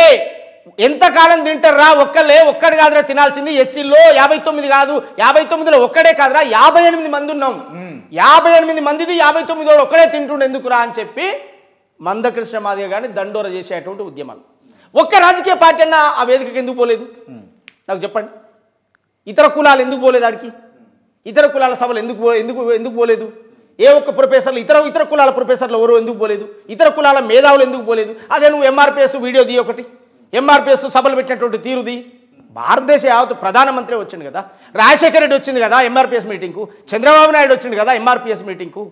ఎంతకాలం తింటారా? ఒక్కడు కాదురా తినాల్సింది. ఎస్సీలో 59 కాదు, 59లో ఒక్కడే కాదురా, 58 మంది ఉన్నాం. 58 మందిది 59 ఒక్కడే తింటుండే ఎందుకురా అని చెప్పి మందకృష్ణ మాదిగ గారిని దండోర చేసేటువంటి ఉద్యమాలు. ఒక్క రాజకీయ పార్టీ అన్నా ఆ వేదికకి ఎందుకు పోలేదు? నాకు చెప్పండి. ఇతర కులాలు ఎందుకు పోలేదు ఆడికి? ఇతర కులాల సభలు ఎందుకు పోలేదు? ఏ ఒక్క ప్రొఫెసర్లు, ఇతర కులాల ప్రొఫెసర్లు ఎవరు ఎందుకు పోలేదు? ఇతర కులాల మేధావులు ఎందుకు పోలేదు? అదే నువ్వు ఎంఆర్పిఎస్ వీడియో ది ఒకటి, ఎంఆర్పిఎస్ సభలు పెట్టినటువంటి తీరుది. భారతదేశ యావత్ ప్రధానమంత్రి వచ్చింది కదా, రాజశేఖర రెడ్డి వచ్చింది కదా ఎంఆర్పిఎస్ మీటింగ్కు, చంద్రబాబు నాయుడు వచ్చింది కదా ఎంఆర్పిఎస్ మీటింగ్కు.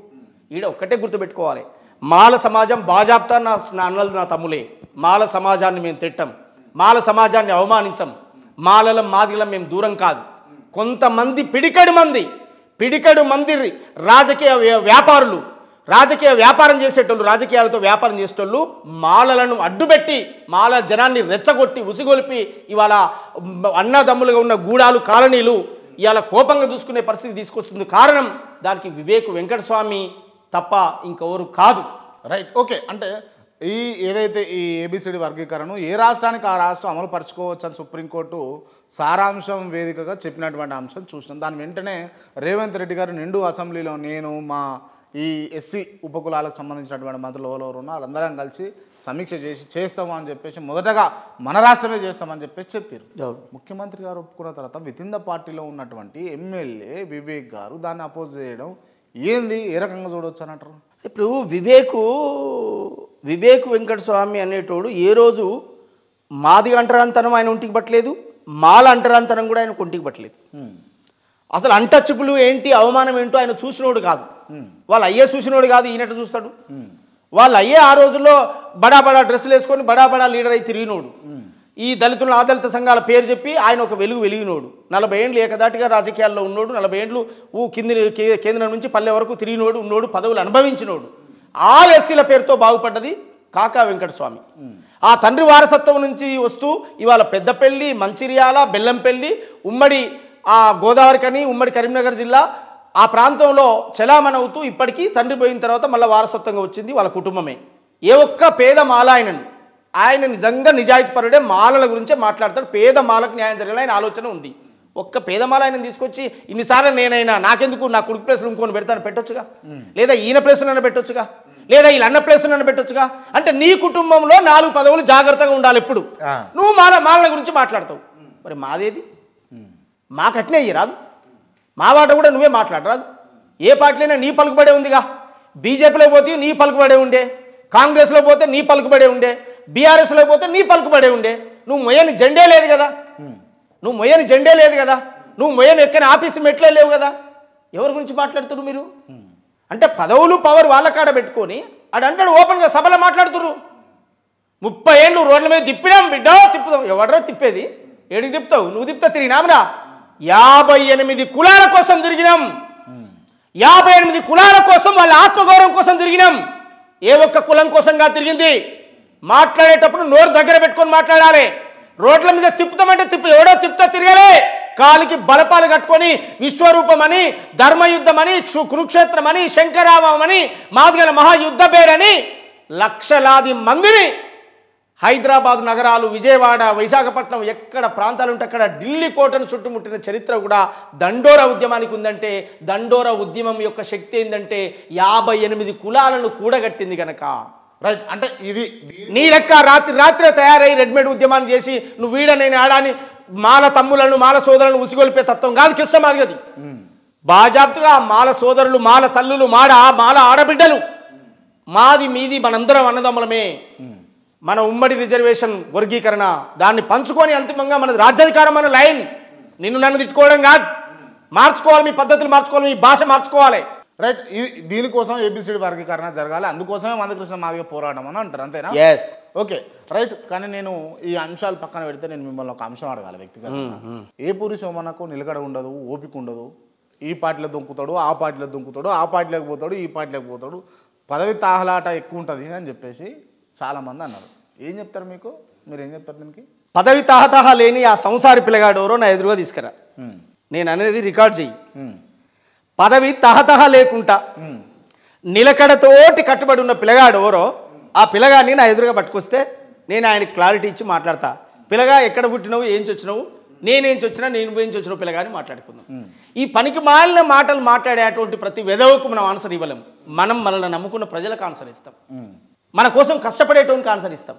ఈడ ఒక్కటే గుర్తుపెట్టుకోవాలి, మాల సమాజం బాజాప్తా నా అన్నలు నా తమ్ములే. మాల సమాజాన్ని మేము తిట్టం, మాల సమాజాన్ని అవమానించం, మాలలం మాదిగలం మేము దూరం కాదు. కొంతమంది పిడికడు మంది రాజకీయ వ్యాపారులు, రాజకీయ వ్యాపారం చేసేటోళ్ళు, రాజకీయాలతో వ్యాపారం చేసేటోళ్ళు మాలలను అడ్డుపెట్టి మాల జనాన్ని రెచ్చగొట్టి ఉసిగొలిపి ఇవాళ అన్నదమ్ములుగా ఉన్న గూడాలు కాలనీలు ఇవాళ కోపంగా చూసుకునే పరిస్థితి తీసుకొస్తుంది. కారణం దానికి వివేక్ వెంకటస్వామి తప్ప ఇంకెవరు కాదు. Right, okay. అంటే ఏదైతే ఈ ఏబిసిడి వర్గీకరణను ఏ రాష్ట్రానికి ఆ రాష్ట్రం అమలు పరచుకోవచ్చు అని సుప్రీంకోర్టు సారాంశం వేదికగా చెప్పినటువంటి అంశం చూసినాం. దాని వెంటనే రేవంత్ రెడ్డి గారు నిండు అసెంబ్లీలో నేను మా ఈ ఎస్సీ ఉపకులాలకు సంబంధించినటువంటి మంత్రులు ఎవరెవరు ఉన్నా వాళ్ళందరం కలిసి సమీక్ష చేస్తాము అని చెప్పేసి మొదటగా మన రాష్ట్రమే చేస్తామని చెప్పేసి చెప్పారు. ముఖ్యమంత్రి గారు ఒప్పుకున్న తర్వాత వితిన్ ద పార్టీలో ఉన్నటువంటి ఎమ్మెల్యే వివేక్ గారు దాన్ని అపోజ్ చేయడం ఏంది, ఏ రకంగా చూడవచ్చు అని అంటారు? ఇప్పుడు వివేక్ వెంకటస్వామి అనేటోడు ఏ రోజు మాది అంటరాంతనం ఆయన ఒంటికి పట్టలేదు, మాల అంటరాంతనం కూడా ఆయన ఒంటికి పట్టలేదు. అసలు అన్టచబుల్ ఏంటి అవమానం ఏంటో ఆయన చూసినోడు కాదు. వాళ్ళు అయ్యే చూసినోడు కాదు, ఈయనట్టు చూస్తాడు. వాళ్ళు అయ్యే ఆ రోజుల్లో బడా బడా డ్రెస్సులు వేసుకొని బడా బడా లీడర్ అయి తిరిగినోడు. ఈ దళితుల ఆదళిత సంఘాల పేరు చెప్పి ఆయన ఒక వెలిగినోడు. 40 ఏండ్లు ఏకదాటిగా రాజకీయాల్లో ఉన్నోడు, 40 ఏండ్లు కేంద్రం నుంచి పల్లె వరకు తిరిగినోడు, ఉన్నోడు, పదవులు అనుభవించినోడు. ఆ ఎస్సీల పేరుతో బాగుపడ్డది కాకా వెంకటస్వామి. ఆ తండ్రి వారసత్వం నుంచి వస్తూ ఇవాళ పెద్దపల్లి, మంచిర్యాల, బెల్లంపల్లి, ఉమ్మడి గోదావరి కని, ఉమ్మడి కరీంనగర్ జిల్లా ఆ ప్రాంతంలో చలామణవుతూ ఇప్పటికీ తండ్రి పోయిన తర్వాత మళ్ళీ వారసత్వంగా వచ్చింది వాళ్ళ కుటుంబమే. ఏ ఒక్క పేద మాల ఆయన నిజంగా నిజాయితీపరుడే, మాలల గురించే మాట్లాడతాడు. పేద మాలకు న్యాయం జరగాలని ఆయన ఆలోచన ఉంది. ఒక్క పేదమాల ఆయన తీసుకొచ్చి ఇన్నిసార్లు నేనైనా నాకెందుకు నా కొడుకు ప్లేస్లో ఇంకొని పెడతాను పెట్టొచ్చుగా, లేదా ఈయన ప్లేస్లో పెట్టొచ్చుగా, లేదా వీళ్ళ అన్న ప్లేస్లో పెట్టొచ్చుగా. అంటే నీ కుటుంబంలో 4 పదవులు జాగ్రత్తగా ఉండాలి. ఎప్పుడు నువ్వు మాలల గురించి మాట్లాడతావు, మరి మాదేది? మాకట్నే రాదు, మా వాట కూడా నువ్వే మాట్లాడరాదు. ఏ పార్టీలైనా నీ పలుకుబడే ఉందిగా. బీజేపీలో పోతే నీ పలుకుబడే ఉండే, కాంగ్రెస్లో పోతే నీ పలుకుబడే ఉండే, బీఆర్ఎస్లో పోతే నీ పలుకుబడే ఉండే. నువ్వు మొయ్యని జెండే లేదు కదా, నువ్వు మొయ్యని ఎక్కని ఆఫీసు మెట్లే లేవు కదా. ఎవరి గురించి మాట్లాడుతున్నారు మీరు? అంటే పదవులు పవర్ వాళ్ళ కాడ పెట్టుకొని అంటాడు ఓపెన్గా సభలో మాట్లాడుతున్నారు. 30 ఏళ్ళు రోడ్ల మీద తిప్పినాం బిడ్డ, తిప్పుతాం. ఎవడరా తిప్పేది? ఏడికి తిప్పుతావు? నువ్వు తిప్పుతా తిరిగినామరా. 58 కులాల కోసం తిరిగినాం, 58 కులాల కోసం, వాళ్ళ ఆత్మగౌరవం కోసం తిరిగినాం. ఏ ఒక్క కులం కోసంగా తిరిగింది? మాట్లాడేటప్పుడు నోరు దగ్గర పెట్టుకొని మాట్లాడాలి. రోడ్ల మీద తిప్పుతామంటే ఎవడో తిప్పుతా తిరగాలి. కాలికి బలపాలు కట్టుకొని విశ్వరూపమని, ధర్మయుద్ధమని, కురుక్షేత్రమని, శంకరామని, మాదిగల మహాయుద్ధ పేరని లక్షలాది మందిని హైదరాబాద్ నగరాలు, విజయవాడ, విశాఖపట్నం ఎక్కడ ప్రాంతాలు ఉంటే అక్కడ ఢిల్లీ కోటను చుట్టుముట్టిన చరిత్ర కూడా దండోరా ఉద్యమానికి ఉందంటే, దండోరా ఉద్యమం యొక్క శక్తి ఏంటంటే 58 కులాలను కూడగట్టింది కనుక. రైట్. అంటే ఇది నీ లెక్క రాత్రే తయారై రెడ్మేడ్ ఉద్యమాన్ని చేసి నువ్వు వీడనైనా ఆడాని మాల తమ్ములను, మాల సోదరులను ఉసిగొల్పే తత్వం కాదు కృష్ణమాది గది. బాజాప్తుగా మాల సోదరులు, మాల తల్లులు, మాల ఆడబిడ్డలు, మాది మీది మనందరం అన్నదమ్ములమే. మన ఉమ్మడి రిజర్వేషన్ వర్గీకరణ దాన్ని పంచుకొని అంతిమంగా మన రాజ్యాధికారం మన లైన్. నిన్ను నన్ను తిట్టుకోవడం కాదు, మార్చుకోవాలి, మీ పద్ధతులు మార్చుకోవాలి, మీ భాష మార్చుకోవాలి. రైట్. దీనికోసం ఏబిసిడి వర్గీకరణ జరగాలి, అందుకోసమే మందకృష్ణ మాదిగ పోరాటం అని అంటారు, అంతేనా? ఎస్. Okay right. కానీ నేను ఈ అంశాలు పక్కన పెడితే నేను మిమ్మల్ని ఒక అంశం అడగాలి వ్యక్తిగతంగా. ఏపూరి సోమన్నకు నిలకడ ఉండదు, ఓపిక ఉండదు. ఈ పార్టీలో దొంకుతాడు, ఆ పార్టీలో దొంకుతాడు, ఆ పార్టీలోకి పోతాడు, ఈ పార్టీలోకి పోతాడు, పదవి తాహలాట ఎక్కువ ఉంటుంది అని చెప్పేసి చాలామంది అన్నారు. ఏం చెప్తారు మీరు ఏం చెప్తారు దీనికి? పదవి తాహతాహ లేని ఆ సంసారి పిల్లగాడు ఎవరో నా ఎదురుగా తీసుకురా. నేను అనేది రికార్డ్ చెయ్యి. పదవి తహతహ లేకుండా నిలకడతోటి కట్టుబడి ఉన్న పిల్లగాడు ఎవరో ఆ పిల్లగాడిని నా ఎదురుగా పట్టుకొస్తే నేను ఆయనకి క్లారిటీ ఇచ్చి మాట్లాడతా. పిల్లగా ఎక్కడ పుట్టినవు, ఏం చొచ్చినావు, నేనేం చొచ్చినా, నేను ఏం చొచ్చినావు పిల్లగాని మాట్లాడుకుందాం. ఈ పనికి మాలిన మాటలు మాట్లాడేటువంటి ప్రతి వెధవకు మనం ఆన్సర్ ఇవ్వలేం. మనం మనల్ని నమ్ముకున్న ప్రజలకు ఆన్సర్ ఇస్తాం, మన కోసం కష్టపడేటోనికి ఆన్సర్ ఇస్తాం.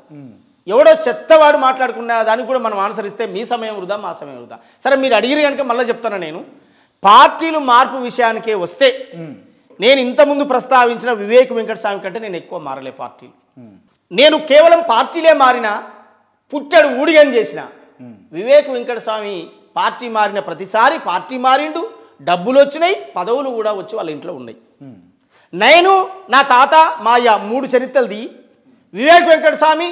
ఎవడో చెత్తవాడు మాట్లాడుకున్నా దానికి కూడా మనం ఆన్సర్ ఇస్తే మీ సమయం వృధా, మా సమయం వృధా. సరే మీరు అడిగిరి కనుక మళ్ళీ చెప్తాను. నేను పార్టీలు మార్పు విషయానికే వస్తే నేను ఇంతకుముందు ప్రస్తావించిన వివేక్ వెంకటస్వామి కంటే నేను ఎక్కువ మారలే పార్టీలు. నేను కేవలం పార్టీలే మారినా పుట్టడు ఊడిగని చేసిన వివేక్ వెంకటస్వామి పార్టీ మారిన ప్రతిసారి పార్టీ మారిండు, డబ్బులు వచ్చినాయి, పదవులు కూడా వచ్చి వాళ్ళ ఇంట్లో ఉన్నాయి. నేను నా తాత మా అయ్య 3 చరిత్రలది, వివేక్ వెంకటస్వామి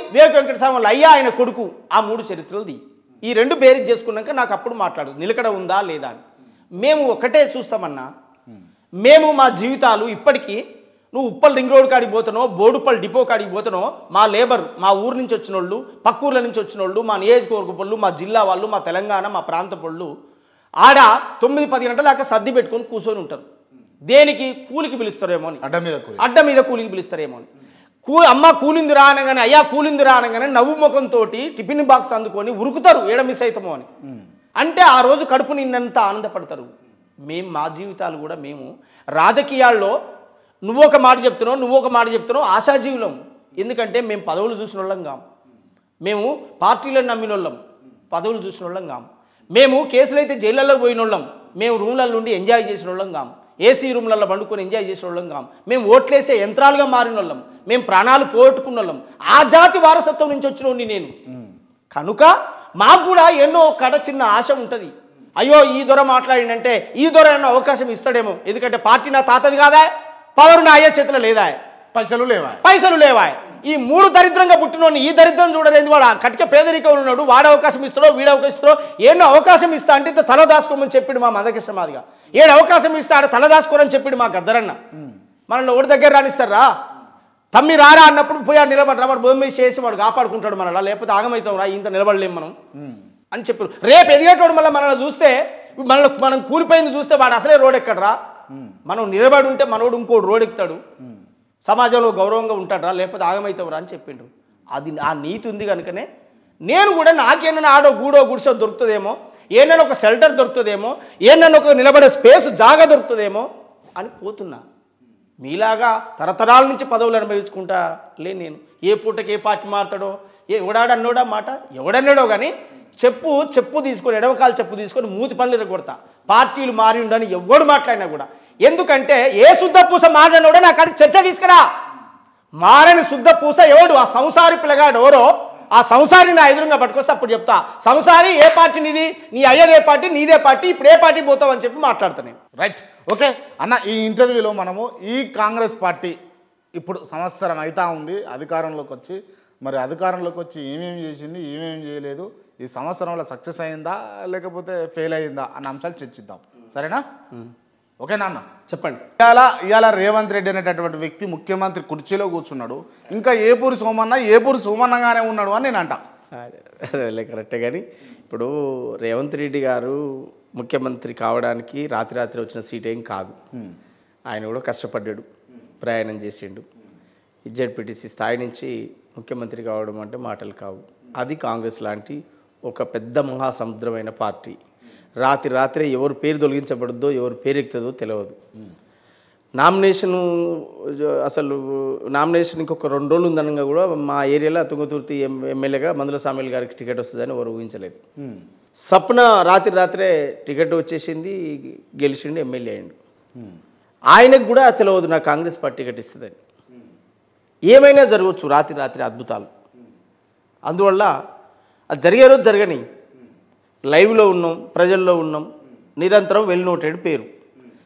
వాళ్ళ అయ్య ఆయన కొడుకు ఆ 3 చరిత్రలది. ఈ 2 బేరీజ్ చేసుకున్నాక నాకు అప్పుడు మాట్లాడు నిలకడ ఉందా లేదా అని. మేము ఒకటే చూస్తామన్నా, మేము మా జీవితాలు ఇప్పటికీ నువ్వు ఉప్పల్ రింగ్ రోడ్ కాడికి పోతున్నావు, బోడుపల్ డిపో కాడికి పోతున్నావు, మా లేబర్, మా ఊరు నుంచి వచ్చిన వాళ్ళు, పక్క ఊర్ల నుంచి వచ్చిన వాళ్ళు, మా నియోజకవర్గ పళ్ళు, మా జిల్లా వాళ్ళు, మా తెలంగాణ, మా ప్రాంత పళ్ళు ఆడ 9-10 గంటల దాకా సర్ది పెట్టుకొని కూర్చొని ఉంటారు. దేనికి? కూలికి పిలుస్తారేమో అని, అడ్డ మీద కూలికి పిలుస్తారేమో అని. అమ్మ కూలిందిరా అనగానే, అయ్యా కూలిందిరా అనగానే నవ్వు ముఖంతో టిఫిన్ బాక్స్ అందుకొని ఉరుకుతారు, ఏడ మిస్ అవుతామో అని. అంటే ఆ రోజు కడుపు నిన్నంత ఆనందపడతారు. మేము మా జీవితాలు కూడా మేము రాజకీయాల్లో నువ్వు ఒక మాట చెప్తున్నావు ఆశాజీవులం. ఎందుకంటే మేము పదవులు చూసిన వాళ్ళం కాం, మేము పార్టీలను నమ్మిన వాళ్ళం, పదవులు చూసిన వాళ్ళం కాం. మేము కేసులు అయితే జైళ్ళల్లో పోయిన వాళ్ళం, మేము రూమ్ల నుండి ఎంజాయ్ చేసిన వాళ్ళం కాం, ఏసీ రూమ్లలో పండుకొని ఎంజాయ్ చేసిన వాళ్ళం కాం. మేము ఓట్లేసే యంత్రాలుగా మారిన వాళ్ళం, మేము ప్రాణాలు పోగొట్టుకున్న వాళ్ళం. ఆ జాతి వారసత్వం నుంచి వచ్చిన నేను కనుక మాకు కూడా ఎన్నో చిన్న ఆశ ఉంటుంది. అయ్యో ఈ దొర మాట్లాడిందంటే ఈ దొర అన్న అవకాశం ఇస్తాడేమో, ఎందుకంటే పార్టీ నా తాతది కాదా, పవర్ నా అయ్యే చేతిలో లేదా, పైసలు లేవా. ఈ మూడు దరిద్రంగా పుట్టినోని ఈ దరిద్రం చూడలేదు. వాడు కటిక పేదరికంలో ఉన్నాడు, వాడు అవకాశం ఇస్తాడో వీడు అవకాశం ఇస్తాడో, ఏడు అవకాశం ఇస్తా అంటే ఇంత తల దాచుకోమని చెప్పాడు మా మందకృష్ణ మాదిగా, ఏడు అవకాశం ఇస్తాడు తల దాచుకోరని చెప్పాడు మా గద్దరన్న. మనల్ని ఒకటి దగ్గర రానిస్తారా, తమ్మి రారా అన్నప్పుడు పోయి నిలబడరా, వాడు భూమి చేసి వాడు కాపాడుకుంటాడు మనలా, లేకపోతే ఆగమవుతాం రా ఇంత నిలబడలేం మనం అని చెప్పారు. రేపు ఎదిగేటోడు మళ్ళీ మనల్ని చూస్తే మనం కూలిపోయింది చూస్తే వాడు అసలే రోడ్ ఎక్కడరా, మనం నిలబడి ఉంటే మనోడు ఇంకోడు రోడ్ ఎక్కుతాడు, సమాజంలో గౌరవంగా ఉంటాడరా, లేకపోతే ఆగమవుతావురా అని చెప్పిండు. అది ఆ నీతి ఉంది కనుకనే నేను కూడా నాకేమైనా ఆడో గూడో గుడిసో దొరుకుతుందేమో, ఏమైనా ఒక షెల్టర్ దొరుకుతుందేమో, ఏమైనా ఒక నిలబడే స్పేస్ జాగా దొరుకుతుందేమో అని పోతున్నా. మీలాగా తరతరాల నుంచి పదవులు అనుభవించుకుంటా లే నేను. ఏ పూటకి ఏ పార్టీ మారుతాడో, ఎవడాడన్నోడా మాట ఎవడన్నాడో కానీ చెప్పు తీసుకొని ఎడవకాలు చెప్పు తీసుకొని మూతి పనులు ఎరగొడతా. పార్టీలు మారి ఉండని ఎవడు మాట్లాడినా కూడా, ఎందుకంటే ఏ శుద్ధ పూస మారినోడో నాకు అడిగి చర్చ తీసుకురా. మారని శుద్ధ పూస ఎవడు, ఆ సంసారి పిల్లగాడు ఎవరో, ఆ సంసారి నా ఎదురుగా పట్టుకొస్తే అప్పుడు చెప్తా, సంసారి ఏ పార్టీ నీది, నీ అయ్యదే పార్టీ నీదే పార్టీ, ఇప్పుడు ఏ పార్టీ పోతావు అని చెప్పి మాట్లాడతాను నేను. రైట్, ఓకే అన్న. ఈ ఇంటర్వ్యూలో మనము ఈ కాంగ్రెస్ పార్టీ ఇప్పుడు సంవత్సరం అవుతా ఉంది అధికారంలోకి వచ్చి, మరి అధికారంలోకి వచ్చి ఏమేమి చేసింది ఏమేమి చేయలేదు, ఈ సంవత్సరంలో సక్సెస్ అయిందా లేకపోతే ఫెయిల్ అయిందా అన్న అంశాలు చర్చిద్దాం, సరేనా? ఓకేనా అన్న, చెప్పండి. ఇవాళ రేవంత్ రెడ్డి అనేటటువంటి వ్యక్తి ముఖ్యమంత్రి కుర్చీలో కూర్చున్నాడు, ఇంకా ఏపూరి సోమన్నగానే ఉన్నాడు అని నేను అంటా. అదే కరెక్టే, కానీ ఇప్పుడు రేవంత్ రెడ్డి గారు ముఖ్యమంత్రి కావడానికి రాత్రి వచ్చిన సీట్ ఏం కాదు. ఆయన కూడా కష్టపడ్డాడు, ప్రయాణం చేసిండు. జెడ్పీటీసీ స్థాయి నుంచి ముఖ్యమంత్రి కావడం అంటే మాటలు కావు. అది కాంగ్రెస్ లాంటి ఒక పెద్ద మహాసముద్రమైన పార్టీ. రాత్రి ఎవరు పేరు తొలగించబడుద్దో ఎవరు పేరు ఎక్కుతుందో తెలియదు. నామినేషన్ ఇంకొక 2 రోజులు ఉందనగా కూడా మా ఏరియాలో తుంగతుర్తి ఎమ్మెల్యేగా మందుల సామిల్ గారికి టికెట్ వస్తుందని ఎవరు ఊహించలేదు. సప్న రాత్రే టికెట్ వచ్చేసింది, గెలిచిండు, ఎమ్మెల్యే అయ్యిండు. ఆయనకు కూడా తెలియదు నాకు కాంగ్రెస్ పార్టీ టికెట్ ఇస్తుందని. ఏమైనా జరగవచ్చు రాత్రి అద్భుతాలు. అందువల్ల అది జరిగే రోజు జరగని, లైవ్లో ఉన్నాం, ప్రజల్లో ఉన్నాం, నిరంతరం వెళ్ళినోటేడు పేరు.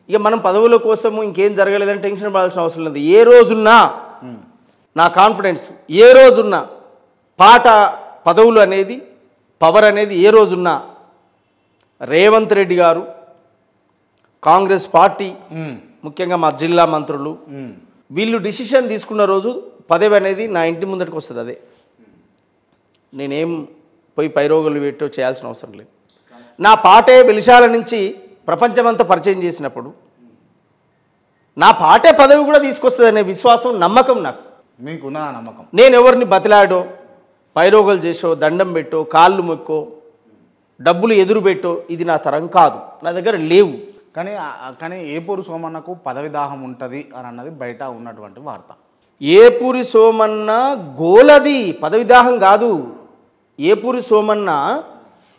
ఇక మనం పదవుల కోసము ఇంకేం జరగలేదని టెన్షన్ పడాల్సిన అవసరం లేదు. ఏ రోజున్నా నా కాన్ఫిడెన్స్, ఏ రోజున్నా పదవులు అనేది పవర్ అనేది ఏ రోజున్నా రేవంత్ రెడ్డి గారు, కాంగ్రెస్ పార్టీ, ముఖ్యంగా మా జిల్లా మంత్రులు వీళ్ళు డిసిషన్ తీసుకున్న రోజు పదవి అనేది నా ఇంటి ముందటికి వస్తుంది. అదే నేనేం పోయి పైరోగులు పెట్టో చేయాల్సిన అవసరం లేదు. నా పాటే వెలిశాల నుంచి ప్రపంచమంతా పరిచయం చేసినప్పుడు నా పాటే పదవి కూడా తీసుకొస్తుంది అనే విశ్వాసం, నమ్మకం నాకు. మీకున్న నమ్మకం. నేను ఎవరిని బతిలాడో, పైరోగలు చేసో, దండం పెట్టో, కాళ్ళు మొక్కో, డబ్బులు ఎదురు పెట్టో ఇది నా తరం కాదు, నా దగ్గర లేవు. కానీ ఏపూరి సోమన్నకు పదవి దాహం ఉంటుంది అని అన్నది బయట ఉన్నటువంటి వార్త. ఏపూరి సోమన్న గోలది, పదవి దాహం కాదు. ఏపూరి సోమన్న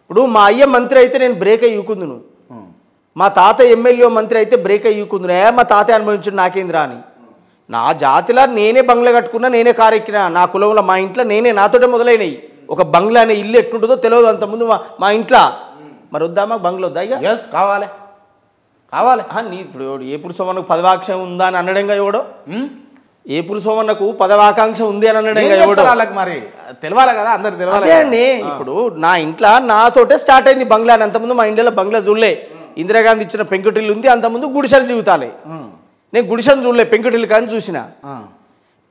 ఇప్పుడు మా అయ్య మంత్రి అయితే నేను బ్రేక్ అయ్యుకుందును, మా తాత ఎమ్మెల్యే మంత్రి అయితే బ్రేక్ అయ్యుకుందును. మా తాత అనుభవించిన నాకేంద్రా అని. నా జాతిలో నేనే బంగ్లా కట్టుకున్నా, నేనే కారు ఎక్కినా, నా కులంలో మా ఇంట్లో నేనే, నాతోటే మొదలైనవి. ఒక బంగ్లా అనే ఇల్లు ఎట్లుంటుందో తెలియదు అంతకుముందు మా ఇంట్లో. మరి వద్దా మాకు బంగ్లా వద్దా? ఇక ఎస్, కావాలి. నీ ఇప్పుడు ఏపూరి సోమన్నకు పదవాకాంక్ష ఉందా అని అనడంగా ఎవడో, ఏపూరి సోమన్నకు పదవాకాంక్ష ఉంది అని అనడంగా ఎవడో, మరి తెలియాలి కదా, అందరు తెలియాలి. అదే అండి, ఇప్పుడు నా ఇంట్లో నాతోటే స్టార్ట్ అయింది బంగ్లా అని. అంతకుముందు మా ఇండియాలో బంగ్లా చూడలే. ఇందిరాగాంధీ ఇచ్చిన పెంకుటిల్లు ఉంది, అంతకుముందు గుడిసెల జీవితాలే. నేను గుడిసెను చూడలే, పెంకుటిల్లు కానీ చూసిన.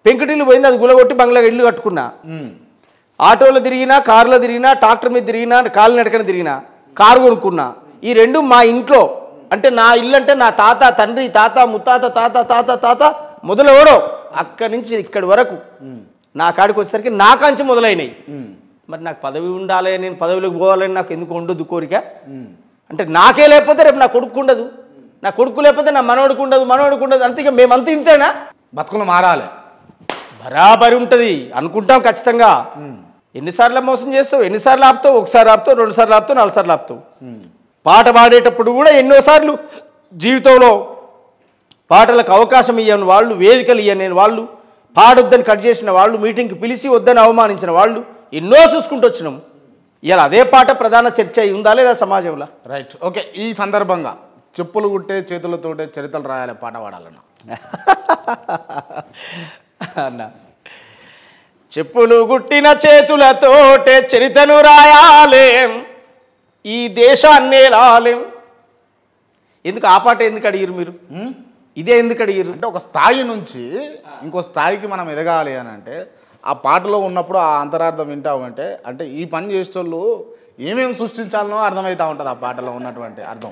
పెంకుటిల్లు పోయింది, అది గులగొట్టి బంగ్లా ఇల్లు కట్టుకున్నా. ఆటోలో తిరిగినా, కారులో తిరిగినా, ట్రాక్టర్ మీద తిరిగినా, కాలు నడకన తిరిగినా, కారు కొనుక్కున్నా. ఈ రెండు మా ఇంట్లో. అంటే నా ఇల్లు అంటే నా తాత, తండ్రి, తాత, ముత్తాత, తాత మొదలెవడో అక్కడి నుంచి ఇక్కడి వరకు నా కాడికి వచ్చేసరికి నా కాంచి మొదలైనవి. మరి నాకు పదవి ఉండాలి, నేను పదవిలోకి పోవాలని నాకు ఎందుకు ఉండదు కోరిక? అంటే నాకే లేకపోతే రేపు నా కొడుకు ఉండదు, నా కొడుకు లేకపోతే నా మనవడికి ఉండదు, అంతే. ఇక మేమంతా ఇంతేనా? బతుకులు మారాలి, బరాబరి ఉంటుంది అనుకుంటాం ఖచ్చితంగా. ఎన్నిసార్లు మోసం చేస్తావు, ఎన్నిసార్లు ఆపుతావు? ఒకసారి ఆపుతావు, 2 సార్లు ఆపుతావు, 4 సార్లు ఆపుతావు. పాట పాడేటప్పుడు కూడా ఎన్నోసార్లు జీవితంలో పాటలకు అవకాశం ఇవ్వని వాళ్ళు, వేదికలు ఇవ్వని వాళ్ళు, పాడొద్దని కట్ చేసిన వాళ్ళు, మీటింగ్కి పిలిచి వద్దని అవమానించిన వాళ్ళు ఎన్నో చూసుకుంటూ వచ్చినాము. ఇలా అదే పాట ప్రధాన చర్చ ఉందా లేదా సమాజంలో? Right, okay. ఈ సందర్భంగా చెప్పులు కుట్టే చేతులతోటే చరిత్రలు రాయాలి పాట పాడాలన్న అన్న, చెప్పులు గుట్టిన చేతులతోటే చరితను రాయాలేం, ఈ దేశాన్ని లాలేం. ఎందుకు ఆ పాట ఎందుకు అడిగిరు మీరు? ఇదే ఎందుకు అడిగిరు? అంటే ఒక స్థాయి నుంచి ఇంకో స్థాయికి మనం ఎదగాలి అని అంటే ఆ పాటలో ఉన్నప్పుడు ఆ అంతరార్థం వింటామంటే అంటే ఈ పని చేసేటోళ్ళు ఏమేమి సృష్టించాలనో అర్థమవుతూ ఉంటుంది ఆ పాటలో ఉన్నటువంటి అర్థం.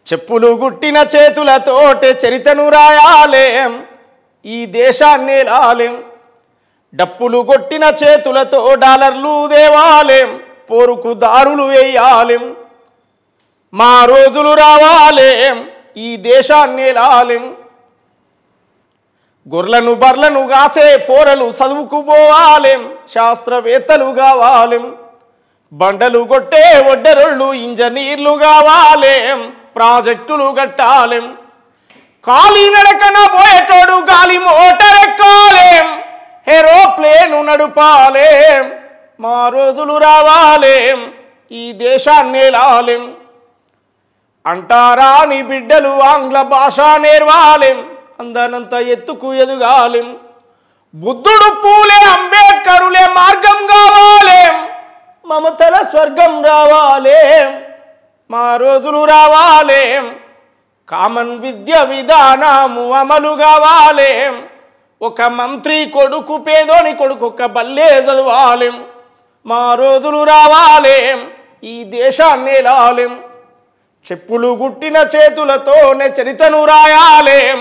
చెప్పులు గుట్టిన చేతులతోటే చరితను రాయాలేం, ఈ దేశాన్ని లాలేం. డప్పులు కొట్టిన చేతులతో డాలర్లు దేవాలేం, పోరుకు దారులు వేయాలేం. మా రోజులు రావాలేం, ఈ దేశాన్ని లాలేం. గొర్రెలను బర్లను గాసే పోరలు చదువుకు పోవాలేం, శాస్త్రవేత్తలు కావాలేం. బండలు కొట్టే ఒడ్డరోళ్ళు ఇంజనీర్లు కావాలేం, ప్రాజెక్టులు కట్టాలేం. కాలి నడకన పోయేటోడు గాలి మోటార్ ఎక్కాలేం, ఏరోప్లేను నడుపాలేం. మా రోజులు రావాలేం, ఈ దేశాన్ని లాలేం. అంటారా నీ బిడ్డలు ఆంగ్ల భాష నేర్వాలేం, అందనంత ఎత్తుకు ఎదుగాలేం. బుద్ధుడు పూలే అంబేద్కరులే మార్గం కావాలేం, మమతల స్వర్గం రావాలేం. మా రోజులు రావాలేం, కామన్ విద్య విధానము అమలు కావాలేం. ఒక మంత్రి కొడుకు పేదోని కొడుకు ఒక బల్లే చదవాలేం. మా రోజులు రావాలేం, ఈ దేశాన్ని లాలేం. చెప్పులు గుట్టిన చేతులతోనే చరితను రాయాలేం,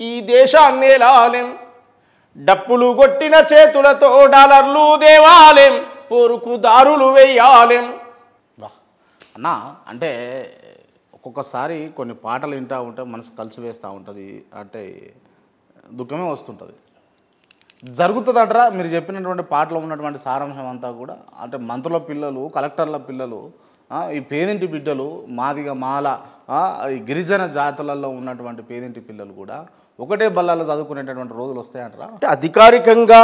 ఈ దేశాన్ని లాలేం. డప్పులు కొట్టిన చేతులతో డాలర్లు దేవాలేం, పోరుకు దారులు వేయాలేం. అన్న అంటే ఒక్కొక్కసారి కొన్ని పాటలు వింటూ ఉంటే మనసు కలిసి వేస్తూ ఉంటుంది, అంటే దుఃఖమే వస్తుంటుంది. జరుగుతుందట్రా మీరు చెప్పినటువంటి పాటలో ఉన్నటువంటి సారాంశం అంతా కూడా అంటే మంత్రుల పిల్లలు, కలెక్టర్ల పిల్లలు, ఈ పేదింటి బిడ్డలు, మాదిగ మాల, ఈ గిరిజన జాతులలో ఉన్నటువంటి పేదింటి పిల్లలు కూడా ఒకటే బల్లాలో చదువుకునేటటువంటి రోజులు వస్తాయంటారా? అంటే అధికారికంగా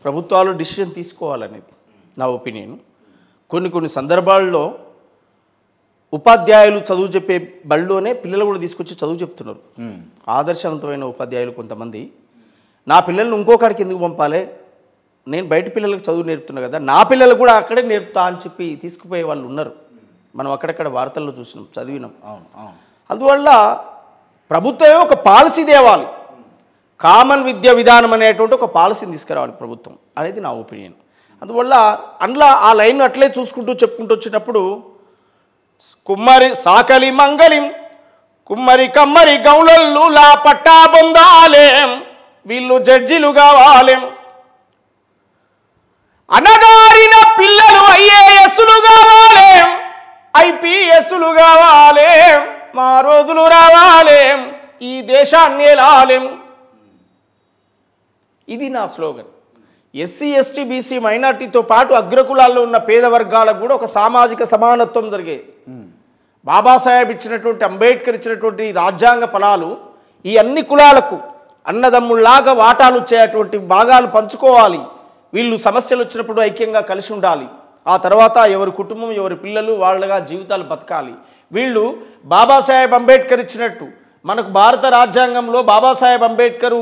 ప్రభుత్వాలు డిసిషన్ తీసుకోవాలనేది నా ఒపీనియన్. కొన్ని సందర్భాల్లో ఉపాధ్యాయులు చదువు చెప్పే బళ్ళలోనే పిల్లలు కూడా తీసుకొచ్చి చదువు చెప్తున్నారు. ఆదర్శవంతమైన ఉపాధ్యాయులు కొంతమంది నా పిల్లల్ని ఇంకొకరికి ఎందుకు పంపాలి, నేను బయట పిల్లలకు చదువు నేర్పుతున్నా కదా, నా పిల్లలు కూడా అక్కడే నేర్పుతా అని చెప్పి తీసుకుపోయే వాళ్ళు ఉన్నారు. మనం అక్కడక్కడ వార్తల్లో చూసినాం, చదివినాం. అందువల్ల ప్రభుత్వమే ఒక పాలసీ తేవాలి, కామన్ విద్య విధానం అనేటువంటి ఒక పాలసీని తీసుకురావాలి ప్రభుత్వం అనేది నా ఒపీనియన్. అందువల్ల అందులో ఆ లైన్ అట్లే చూసుకుంటూ చెప్పుకుంటూ వచ్చేటప్పుడు కుమ్మరి సాకలి మంగళిం కుమ్మరి కమ్మరి గౌలల్లు లా పట్టా పొందాలేం, వీళ్ళు జడ్జిలు కావాలేం. అనగారిన పిల్లలు ఐఏఎస్లు కావాలేం, ఐపీఎస్లు కావాలేం. మా రోజులు రావాలేం, ఈ దేశాన్ని లాలేం. ఇది నా స్లోగన్. ఎస్సీ ఎస్టీ బీసీ మైనార్టీతో పాటు అగ్రకులాల్లో ఉన్న పేద వర్గాలకు కూడా ఒక సామాజిక సమానత్వం జరిగేది. బాబాసాహెబ్ ఇచ్చినటువంటి, అంబేద్కర్ ఇచ్చినటువంటి రాజ్యాంగ ఫలాలు ఈ అన్ని కులాలకు అన్నదమ్ముల్లాగా వాటాలు వచ్చేటువంటి భాగాలు పంచుకోవాలి. వీళ్ళు సమస్యలు వచ్చినప్పుడు ఐక్యంగా కలిసి ఉండాలి. ఆ తర్వాత ఎవరి కుటుంబం, ఎవరి పిల్లలు వాళ్ళగా జీవితాలు బతకాలి. వీళ్ళు బాబాసాహెబ్ అంబేద్కర్ ఇచ్చినట్టు మనకు భారత రాజ్యాంగంలో బాబాసాహెబ్ అంబేద్కరు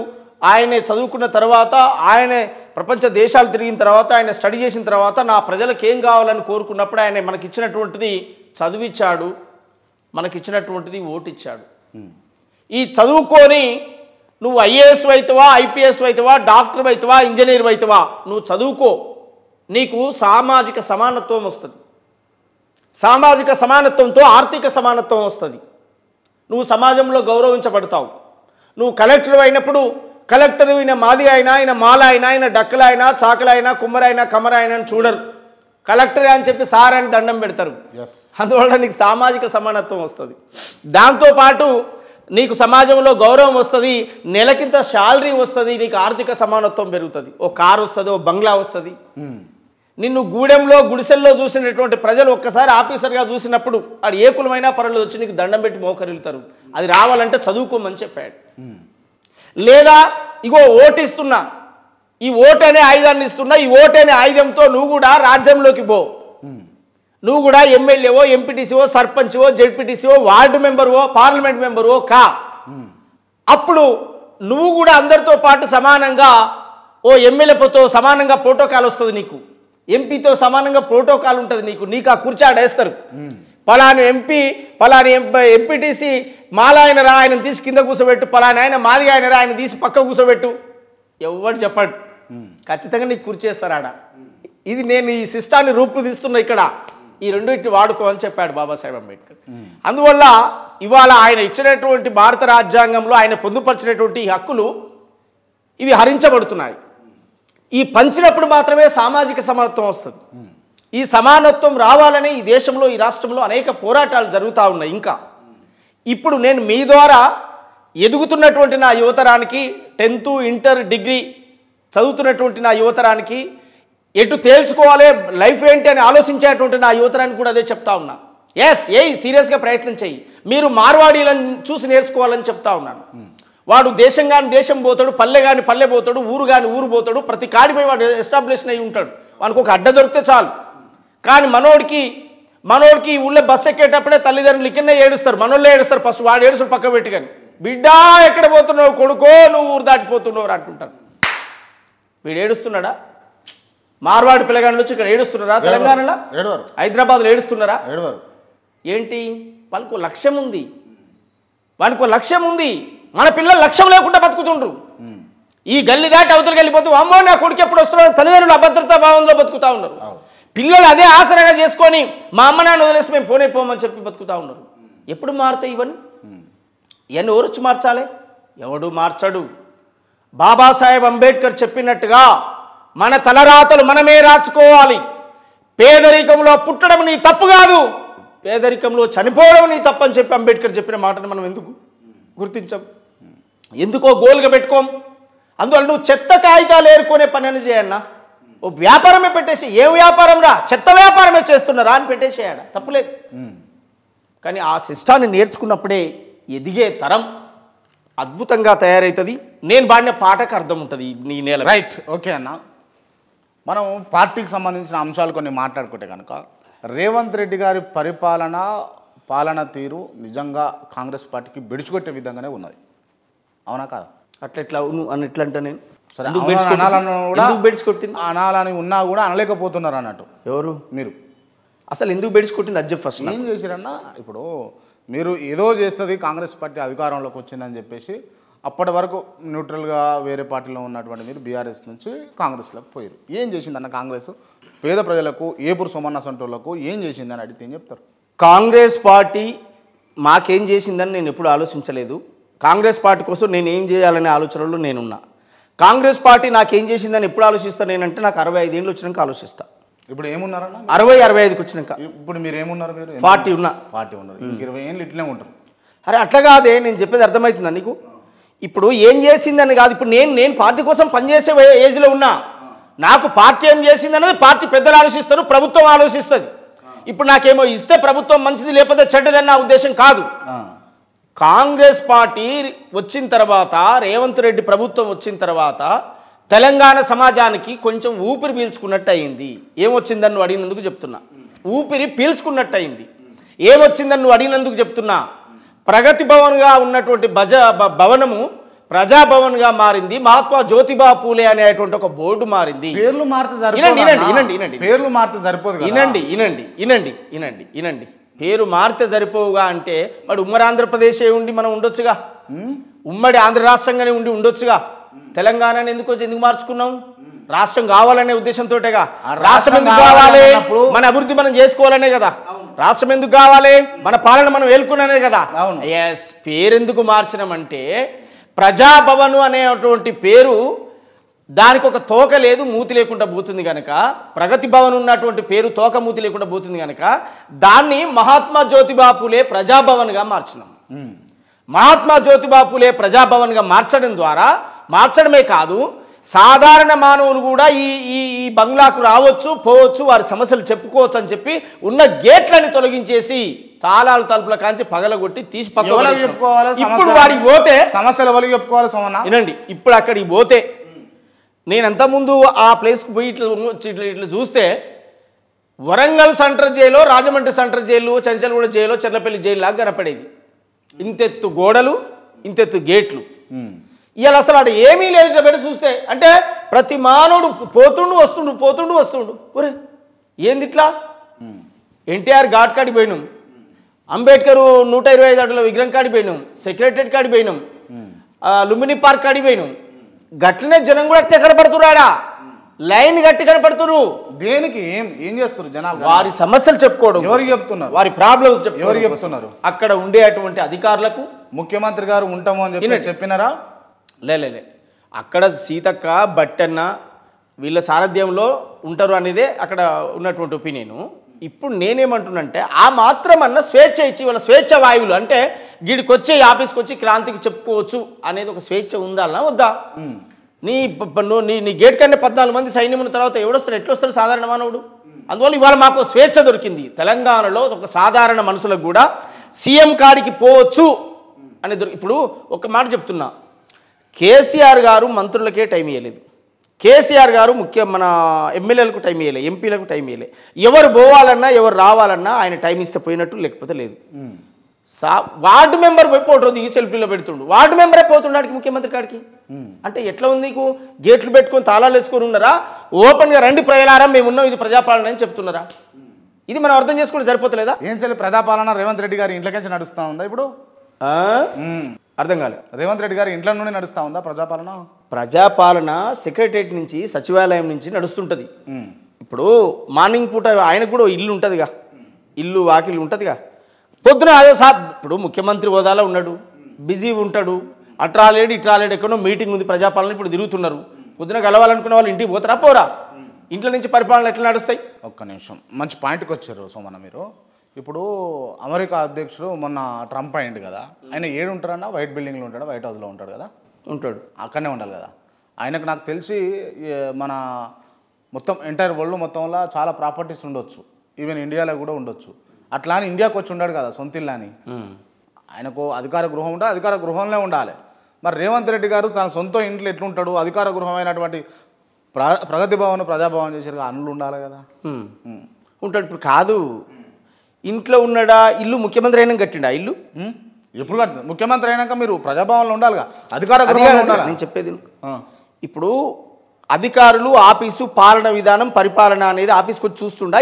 ఆయనే చదువుకున్న తర్వాత, ఆయనే ప్రపంచ దేశాలు తిరిగిన తర్వాత, ఆయన స్టడీ చేసిన తర్వాత నా ప్రజలకు ఏం కావాలని కోరుకున్నప్పుడు ఆయన మనకిచ్చినటువంటిది చదివిచ్చాడు, మనకిచ్చినటువంటిది ఓటిచ్చాడు. ఈ చదువుకొని నువ్వు ఐఏఎస్ అవుతావా, ఐపీఎస్ అవుతావా, డాక్టర్ అవుతావా, ఇంజనీర్ అవుతావా, నువ్వు చదువుకో, నీకు సామాజిక సమానత్వం వస్తుంది. సామాజిక సమానత్వంతో ఆర్థిక సమానత్వం వస్తుంది. నువ్వు సమాజంలో గౌరవించబడతావు. నువ్వు కలెక్టర్ అయినప్పుడు కలెక్టర్ అయిన మాది అయినా, ఆయన మాల అయినా, ఆయన డక్కల అయినా, చాకల అయినా, కుమ్మరైనా, కమరైనా అని చూడరు. కలెక్టర్ అని చెప్పి సార్ అని దండం పెడతారు. అందువల్ల నీకు సామాజిక సమానత్వం వస్తుంది. దాంతోపాటు నీకు సమాజంలో గౌరవం వస్తుంది, నెలకింత శాలరీ వస్తుంది, నీకు ఆర్థిక సమానత్వం పెరుగుతుంది. ఓ కారు వస్తుంది, ఓ బంగ్లా వస్తుంది. నిన్ను గూడెంలో గుడిసెల్లో చూసినటువంటి ప్రజలు ఒక్కసారి ఆఫీసర్గా చూసినప్పుడు అది ఏ కులమైనా పర్వాలేదు వచ్చి నీకు దండం పెట్టి మోకరిల్లుతారు. అది రావాలంటే చదువుకోమని చెప్పాడు. లేదా ఇగో ఓటిస్తున్నా, ఈ ఓటు అనే ఆయుధాన్ని ఇస్తున్నా, ఈ ఓటు అనే ఆయుధంతో నువ్వు కూడా రాజ్యంలోకి పో, నువ్వు కూడా ఎమ్మెల్యేవో, ఎంపీటీసీవో, సర్పంచ్వో, జెడ్పీటీసీవో, వార్డు మెంబర్వో, పార్లమెంట్ మెంబర్వో కా. అప్పుడు నువ్వు కూడా అందరితో పాటు సమానంగా ఓ ఎమ్మెల్యేతో సమానంగా ప్రోటోకాల్ వస్తుంది నీకు, ఎంపీతో సమానంగా ప్రోటోకాల్ ఉంటుంది నీకు ఆ కుర్చీ ఆడేస్తారు. పలాని ఎంపీ పలాని ఎంపీటీసీ మాలా ఆయన రా, ఆయన తీసి కింద కూర్చోబెట్టు, పలాని ఆయన మాదిగా ఆయన రా, ఆయన తీసి పక్క కూర్చోబెట్టు, ఎవరు చెప్పడు, ఖచ్చితంగా నీకు కుర్చేస్తారు ఆడ. ఇది నేను ఈ సిస్టాన్ని రూపుదిస్తున్నా ఇక్కడ, ఈ రెండింటిని వాడుకో అని చెప్పాడు బాబాసాహెబ్ అంబేద్కర్. అందువల్ల ఇవాళ ఆయన ఇచ్చినటువంటి భారత రాజ్యాంగంలో ఆయన పొందుపరిచినటువంటి ఈ హక్కులు ఇవి హరించబడుతున్నాయి. ఈ పంచినప్పుడు మాత్రమే సామాజిక సమానత్వం వస్తుంది. ఈ సమానత్వం రావాలని ఈ దేశంలో, ఈ రాష్ట్రంలో అనేక పోరాటాలు జరుగుతూ ఉన్నాయి. ఇంకా ఇప్పుడు నేను మీ ద్వారా ఎదుగుతున్నటువంటి నా యువతరానికి, 10th, ఇంటర్, డిగ్రీ చదువుతున్నటువంటి నా యువతరానికి ఎటు తేల్చుకోవాలి, లైఫ్ ఏంటి అని ఆలోచించేటువంటి నా యువతరానికి కూడా అదే చెప్తా ఉన్నా. సీరియస్గా ప్రయత్నం చెయ్యి, మీరు మార్వాడీలను చూసి నేర్చుకోవాలని చెప్తా ఉన్నాను. వాడు దేశం కాని దేశం పోతాడు, పల్లె కాని పల్లె పోతాడు, ఊరు కాని ఊరు పోతాడు, ప్రతి కాడిపై వాడు ఎస్టాబ్లిష్ అయి ఉంటాడు, వానికి ఒక అడ్డ దొరికితే చాలు. కానీ మనోడికి ఊళ్ళో బస్సు ఎక్కేటప్పుడే తల్లిదండ్రులు ఇక్కడనే ఏడుస్తారు, మనోళ్ళే ఏడుస్తారు, ఫస్ట్ వాడు ఏడుస్తాడు పక్క పెట్టి. కానీ బిడ్డా ఎక్కడ పోతున్నావు కొడుకో, నువ్వు ఊరు దాటిపోతున్నావు అంటుంటారు. వీడు ఏడుస్తున్నాడా? మార్వాడి పిల్లగాళ్ళు వచ్చి ఇక్కడ ఏడుస్తున్నారా? తెలంగాణలో, హైదరాబాద్లో ఏడుస్తున్నారా? ఏంటి? వాళ్ళకు లక్ష్యం ఉంది, లక్ష్యం ఉంది. మన పిల్లలు లక్ష్యం లేకుండా బతుకుతుండ్రు. ఈ గల్లి దాటి అవతలకి వెళ్ళిపోతూ అమ్మో నా కొడుకు ఎప్పుడు వస్తున్నాడు, తల్లిదండ్రులు అభద్రతా భావంలో బతుకుతా ఉన్నారు. పిల్లలు అదే ఆసరాగా చేసుకొని మా అమ్మ నాన్న వదిలేసి మేము పోమని చెప్పి బతుకుతా ఉన్నారు. ఎప్పుడు మారుతాయి ఇవన్నీ? ఎవరు వచ్చి మార్చాలి? ఎవడు మార్చడు. బాబాసాహెబ్ అంబేద్కర్ చెప్పినట్టుగా మన తలరాతలు మనమే రాచుకోవాలి. పేదరికంలో పుట్టడం నీ తప్పు కాదు, పేదరికంలో చనిపోవడం నీ తప్పు అని చెప్పి అంబేద్కర్ చెప్పిన మాటను మనం ఎందుకు గుర్తించాం? ఎందుకో గోల్గా పెట్టుకోం. అందువల్ల నువ్వు చెత్త కాగితాలు ఏరుకునే పని అని చేయన్నా, ఓ వ్యాపారమే పెట్టేసి, ఏం వ్యాపారం రా, చెత్త వ్యాపారమే చేస్తున్నారా అని పెట్టేసేయాడ, తప్పులేదు. కానీ ఆ సిస్టాన్ని నేర్చుకున్నప్పుడే ఎదిగే తరం అద్భుతంగా తయారవుతుంది. నేను పాడిన పాటకు అర్థం ఉంటుంది నీ నేల. రైట్, ఓకే అన్న. మనం పార్టీకి సంబంధించిన అంశాలు కొన్ని మాట్లాడుకుంటే కనుక రేవంత్ రెడ్డి గారి పాలన తీరు నిజంగా కాంగ్రెస్ పార్టీకి బెడిచికొట్టే విధంగానే ఉన్నది, అవునా కాదా? అట్లా అంటే నేను సరే అనాలని ఉన్నా కూడా అనలేకపోతున్నారు అన్నట్టు. ఎవరు? మీరు. అసలు ఎందుకు బెడిచికొట్టింది అది ఫస్ట్ ఏం చేసిరన్నా? ఇప్పుడు మీరు ఏదో చేస్తుంది కాంగ్రెస్ పార్టీ అధికారంలోకి వచ్చిందని చెప్పేసి అప్పటి వరకు న్యూట్రల్గా వేరే పార్టీలో ఉన్నటువంటి మీరు బీఆర్ఎస్ నుంచి కాంగ్రెస్లోకి పోయారు. ఏం చేసిందన్న కాంగ్రెస్ పేద ప్రజలకు, ఏపురు సోమన్న సంటోళ్లకు ఏం చేసిందని అడిగితే ఏం చెప్తారు? కాంగ్రెస్ పార్టీ మాకేం చేసిందని నేను ఎప్పుడు ఆలోచించలేదు. కాంగ్రెస్ పార్టీ కోసం నేను ఏం చేయాలనే ఆలోచనలో నేనున్నా. కాంగ్రెస్ పార్టీ నాకేం చేసిందని ఎప్పుడు ఆలోచిస్తాను నేనంటే నాకు 65 ఏళ్ళు వచ్చినాక ఆలోచిస్తా. ఇప్పుడు ఏమున్నారన్న? 60-65కి వచ్చినాక. ఇప్పుడు మీరు ఏమున్నారు? మీరు 40 ఉన్నా. 40 ఉన్నారు. 20 ఏళ్ళు ఇట్లే ఉంటారు. అరే అట్లా కాదే, నేను చెప్పేది అర్థమవుతుందా నీకు? ఇప్పుడు ఏం చేసిందని కాదు, ఇప్పుడు నేను పార్టీ కోసం పనిచేసే ఏజ్లో ఉన్నా. నాకు పార్టీ ఏం చేసింది అనేది పార్టీ పెద్దలు ఆలోచిస్తారు, ప్రభుత్వం ఆలోచిస్తుంది. ఇప్పుడు నాకేమో ఇస్తే ప్రభుత్వం మంచిది లేకపోతే చెడ్డదని నా ఉద్దేశం కాదు. కాంగ్రెస్ పార్టీ వచ్చిన తర్వాత, రేవంత్ రెడ్డి ప్రభుత్వం వచ్చిన తర్వాత తెలంగాణ సమాజానికి కొంచెం ఊపిరి పీల్చుకున్నట్టు అయింది. ఏమొచ్చిందని నువ్వు అడిగినందుకు చెప్తున్నా. ఊపిరి పీల్చుకున్నట్టు అయింది. ఏమొచ్చిందని నువ్వు అడిగినందుకు చెప్తున్నా. ప్రగతి భవన్గా ఉన్నటువంటి భవనము ప్రజాభవన్గా మారింది. మహాత్మా జ్యోతిబా పూలే అనేటువంటి ఒక బోర్డు మారింది. పేర్లు మారితే సరిపోదు. వినండి. పేరు మారితే సరిపోవుగా అంటే వాడు ఉమ్మడి ఆంధ్రప్రదేశ్ ఉండి మనం ఉండొచ్చుగా, ఉమ్మడి ఆంధ్ర రాష్ట్రంగానే ఉండొచ్చుగా. తెలంగాణని ఎందుకు మార్చుకున్నాం? రాష్ట్రం కావాలనే ఉద్దేశంతోటేగా. రాష్ట్రం ఎందుకు కావాలి? మన అభివృద్ధి మనం చేసుకోవాలనే కదా. రాష్ట్రం ఎందుకు కావాలి? మన పాలన మనం వేలుకున్నానే కదా. ఎస్, పేరెందుకు మార్చినామంటే ప్రజాభవన్ అనేటువంటి పేరు దానికి ఒక తోక లేదు, మూతి లేకుండా పోతుంది కనుక, ప్రగతి భవన్ ఉన్నటువంటి పేరు తోక మూతి లేకుండా పోతుంది కనుక దాన్ని మహాత్మా జ్యోతిబా పూలే ప్రజాభవన్గా మార్చినాం. మహాత్మా జ్యోతిబా పూలే ప్రజాభవన్గా మార్చడమే కాదు, సాధారణ మానవులు కూడా ఈ బంగ్లాకు రావచ్చు, పోవచ్చు, వారి సమస్యలు చెప్పుకోవచ్చు అని చెప్పి ఉన్న గేట్లని తొలగించేసి తాళాలు తలుపుల కాంచి పగలగొట్టి తీసి ఇప్పుడు వాడికి పోతే సమస్యలు ఎవరికి చెప్పుకోవాలి సోమన్న? వినండి, ఇప్పుడు అక్కడికి పోతే నేను అంతకుముందు ఆ ప్లేస్కి పోయి ఇట్లా చూస్తే Warangal central jail, Rajahmundry central jail, Chanchalguda jail, Cherlapalli jail లాగా కనపడేది. ఇంతెత్తు గోడలు, ఇంతెత్తు గేట్లు. ఇవాళ అసలు అక్కడ ఏమీ లేదు. ఇట్లా పెట్టి చూస్తే అంటే ప్రతి మానవుడు పోతుండు వస్తుండు. ఒరే ఏంది ఇట్లా? ఎన్టీఆర్ ఘాట్ కాడికి పోయినాం, అంబేద్కర్ 125 అడుగుల విగ్రహం కాడికి పోయినాం, సెక్రటరియట్ కాడికి పోయినాం, లుంబిని పార్క్ కాడికి పోయినాం. గట్లనే జనం కూడా అట్టే కనపడుతున్నాడా? లైన్ గట్టి కనపడుతున్నారు. దేనికి ఏం చేస్తారు జనాలు? వారి సమస్యలు చెప్పుకోవడం. ఎవరికి చెప్తున్నారు? వారి ప్రాబ్లమ్స్ ఎవరికి చెప్తున్నారు? అక్కడ ఉండేటువంటి అధికారులకు. ముఖ్యమంత్రి గారు ఉంటాము అని చెప్పి చెప్పినారా? లే అక్కడ సీతక్క బట్టన్న వీళ్ళ సారథ్యంలో ఉంటారు అనేదే అక్కడ ఉన్నటువంటి ఒపీనియను. ఇప్పుడు నేనేమంటున్నంటే ఆ మాత్రమన్నా స్వేచ్ఛ ఇచ్చి వాళ్ళ స్వేచ్ఛ వాయువులు అంటే గిడికి వచ్చి ఆఫీస్కి వచ్చి క్రాంతికి చెప్పుకోవచ్చు అనేది ఒక స్వేచ్ఛ ఉండాలన్నా వద్దా? నీ గేట్ కన్నా 14 మంది సైన్యం ఉన్న తర్వాత ఎవడొస్తాడు? ఎట్లొస్తాడు సాధారణ మానవుడు? అందువల్ల ఇవాళ మాకు స్వేచ్ఛ దొరికింది. తెలంగాణలో ఒక సాధారణ మనుషులకు కూడా సీఎం కాడికి పోవచ్చు అనేది ఇప్పుడు ఒక మాట చెప్తున్నా, కేసీఆర్ గారు మంత్రులకే టైం ఇవ్వలేదు, కేసీఆర్ గారు మన ఎమ్మెల్యేలకు టైం ఇవ్వలేదు, ఎంపీలకు టైం ఇవ్వలేదు. ఎవరు పోవాలన్నా ఎవరు రావాలన్నా ఆయన టైం ఇస్తే పోయినట్టు, లేకపోతే లేదు. వార్డు మెంబర్ పోయి ఫోటో దిగి సెల్ఫీలో పెడుతుండు, వార్డు మెంబరే పోతుండడానికి ముఖ్యమంత్రి కాడికి. అంటే ఎట్లా ఉంది? నీకు గేట్లు పెట్టుకొని తాళాలు వేసుకొని ఉన్నారా? ఓపెన్గా రండి ప్రజలారా మేము ఉన్నాం, ఇది ప్రజాపాలన అని చెప్తున్నారా? ఇది మనం అర్థం చేసుకుంటే సరిపోతలేదా? ఏం చెల్లి ప్రజాపాలన రేవంత్ రెడ్డి గారి ఇంట్లోకించి నడుస్తూ ఉందా ఇప్పుడు? అర్థం కాలేదు. రేవంత్ రెడ్డి గారి ఇంట్లో నుండి నడుస్తూ ఉందా ప్రజాపాలన? ప్రజాపాలన సెక్రటరియట్ నుంచి, సచివాలయం నుంచి నడుస్తుంటుంది. ఇప్పుడు మార్నింగ్ పూట ఆయనకు కూడా ఇల్లు ఉంటుందిగా, ఇల్లు వాకిల్లు ఉంటుందిగా. పొద్దున అదే ఇప్పుడు ముఖ్యమంత్రి హోదాలో ఉన్నాడు, బిజీ ఉంటాడు, అట్రాలేడు ఇట్రాలేడు, ఎక్కడో మీటింగ్ ఉంది ప్రజాపాలన, ఇప్పుడు తిరుగుతున్నారు. పొద్దున కలవాలనుకున్న వాళ్ళు ఇంటికి పోతారా? పోరా? ఇంట్లో నుంచి పరిపాలన ఎట్లా నడుస్తాయి? ఒక్క నిమిషం, మంచి పాయింట్కి వచ్చారు సోమన్న మీరు. ఇప్పుడు అమెరికా అధ్యక్షుడు మొన్న ట్రంప్ అయింది కదా, ఆయన ఏడు ఉంటారన్నా? వైట్ బిల్డింగ్లో ఉంటాడా? వైట్ హౌస్లో ఉంటాడు కదా? ఉంటాడు, అక్కడనే ఉండాలి కదా. ఆయనకు నాకు తెలిసి మన మొత్తం ఎంటైర్ వరల్డ్ మొత్తంలో చాలా ప్రాపర్టీస్ ఉండొచ్చు, ఈవెన్ ఇండియాలో కూడా ఉండొచ్చు. అట్లా అని ఇండియాకి వచ్చి ఉండాడు కదా సొంత ఇల్లు అని. ఆయనకు అధికార గృహం ఉంటే అధికార గృహంలో ఉండాలి. మరి రేవంత్ రెడ్డి గారు తన సొంత ఇంట్లో ఎట్లుంటాడు? అధికార గృహమైనటువంటి ప్రగతి భవన్, ప్రజాభవన్ చేశారు, అన్నులు ఉండాలి కదా. ఉంటాడు. ఇప్పుడు కాదు, ఇంట్లో ఉన్నాడా? ఇల్లు ముఖ్యమంత్రి అయినా కట్టిండా ఇల్లు? ఎప్పుడు కట్టింది? ముఖ్యమంత్రి అయినాక మీరు ప్రజాభవన్లో ఉండాలిగా, అధికార గృహంలో ఉండాలి. నేను చెప్పేది ఇప్పుడు అధికారులు ఆఫీసు పాలన విధానం పరిపాలన అనేది ఆఫీస్కి వచ్చి చూస్తుండా?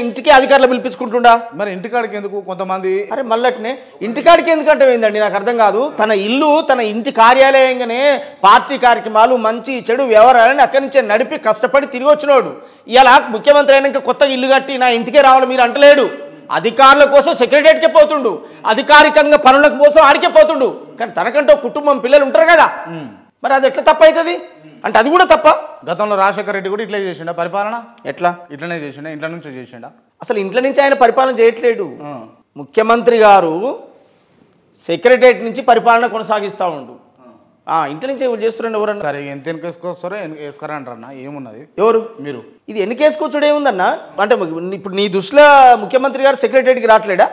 ఇంటికే అధికారులు పిలిపించుకుంటుండా? మరి ఇంటికాడికి ఎందుకు కొంతమంది? అరే మళ్ళట్నే ఇంటికాడికి ఎందుకంటే ఏందండి నాకు అర్థం కాదు. తన ఇల్లు తన ఇంటి కార్యాలయంగానే పార్టీ కార్యక్రమాలు మంచి చెడు వ్యవహారాలని అక్కడి నుంచే నడిపి కష్టపడి తిరిగి వచ్చినోడు ఇలా ముఖ్యమంత్రి అయినాక కొత్తగా ఇల్లు కట్టి నా ఇంటికే రావాలి మీరు అంటలేడు. అధికారుల కోసం సెక్రటరియట్కే పోతుండు, అధికారికంగా పనులకు కోసం ఆడికే పోతుండు. కానీ తనకంటే కుటుంబం పిల్లలు ఉంటారు కదా, మరి అది ఎట్లా తప్ప అవుతుంది? అంటే అది కూడా తప్ప. గతంలో రాజశేఖర రెడ్డి కూడా ఇట్లా చేసిండా పరిపాలన? ఎట్లా? ఇట్లనే చేసిండా, ఇంట్లో నుంచి చేసిండా? అసలు ఇంట్లో నుంచి ఆయన పరిపాలన చేయట్లేడు. ముఖ్యమంత్రి గారు సెక్రటరియట్ నుంచి పరిపాలన కొనసాగిస్తూ ఉండు, ఇంటి నుంచి చేస్తున్నాడు. ఎవరన్నా సరే ఎంత ఎన్నికేసుకొస్తారో వేసుకరా అంటారన్నా, ఏమున్నది? ఎవరు? మీరు. ఇది ఎన్నికేసుకొచ్చుడు ఏముందన్నా? అంటే ఇప్పుడు నీ దృష్టిలో ముఖ్యమంత్రి గారు సెక్రటరియట్కి రావట్లేడా?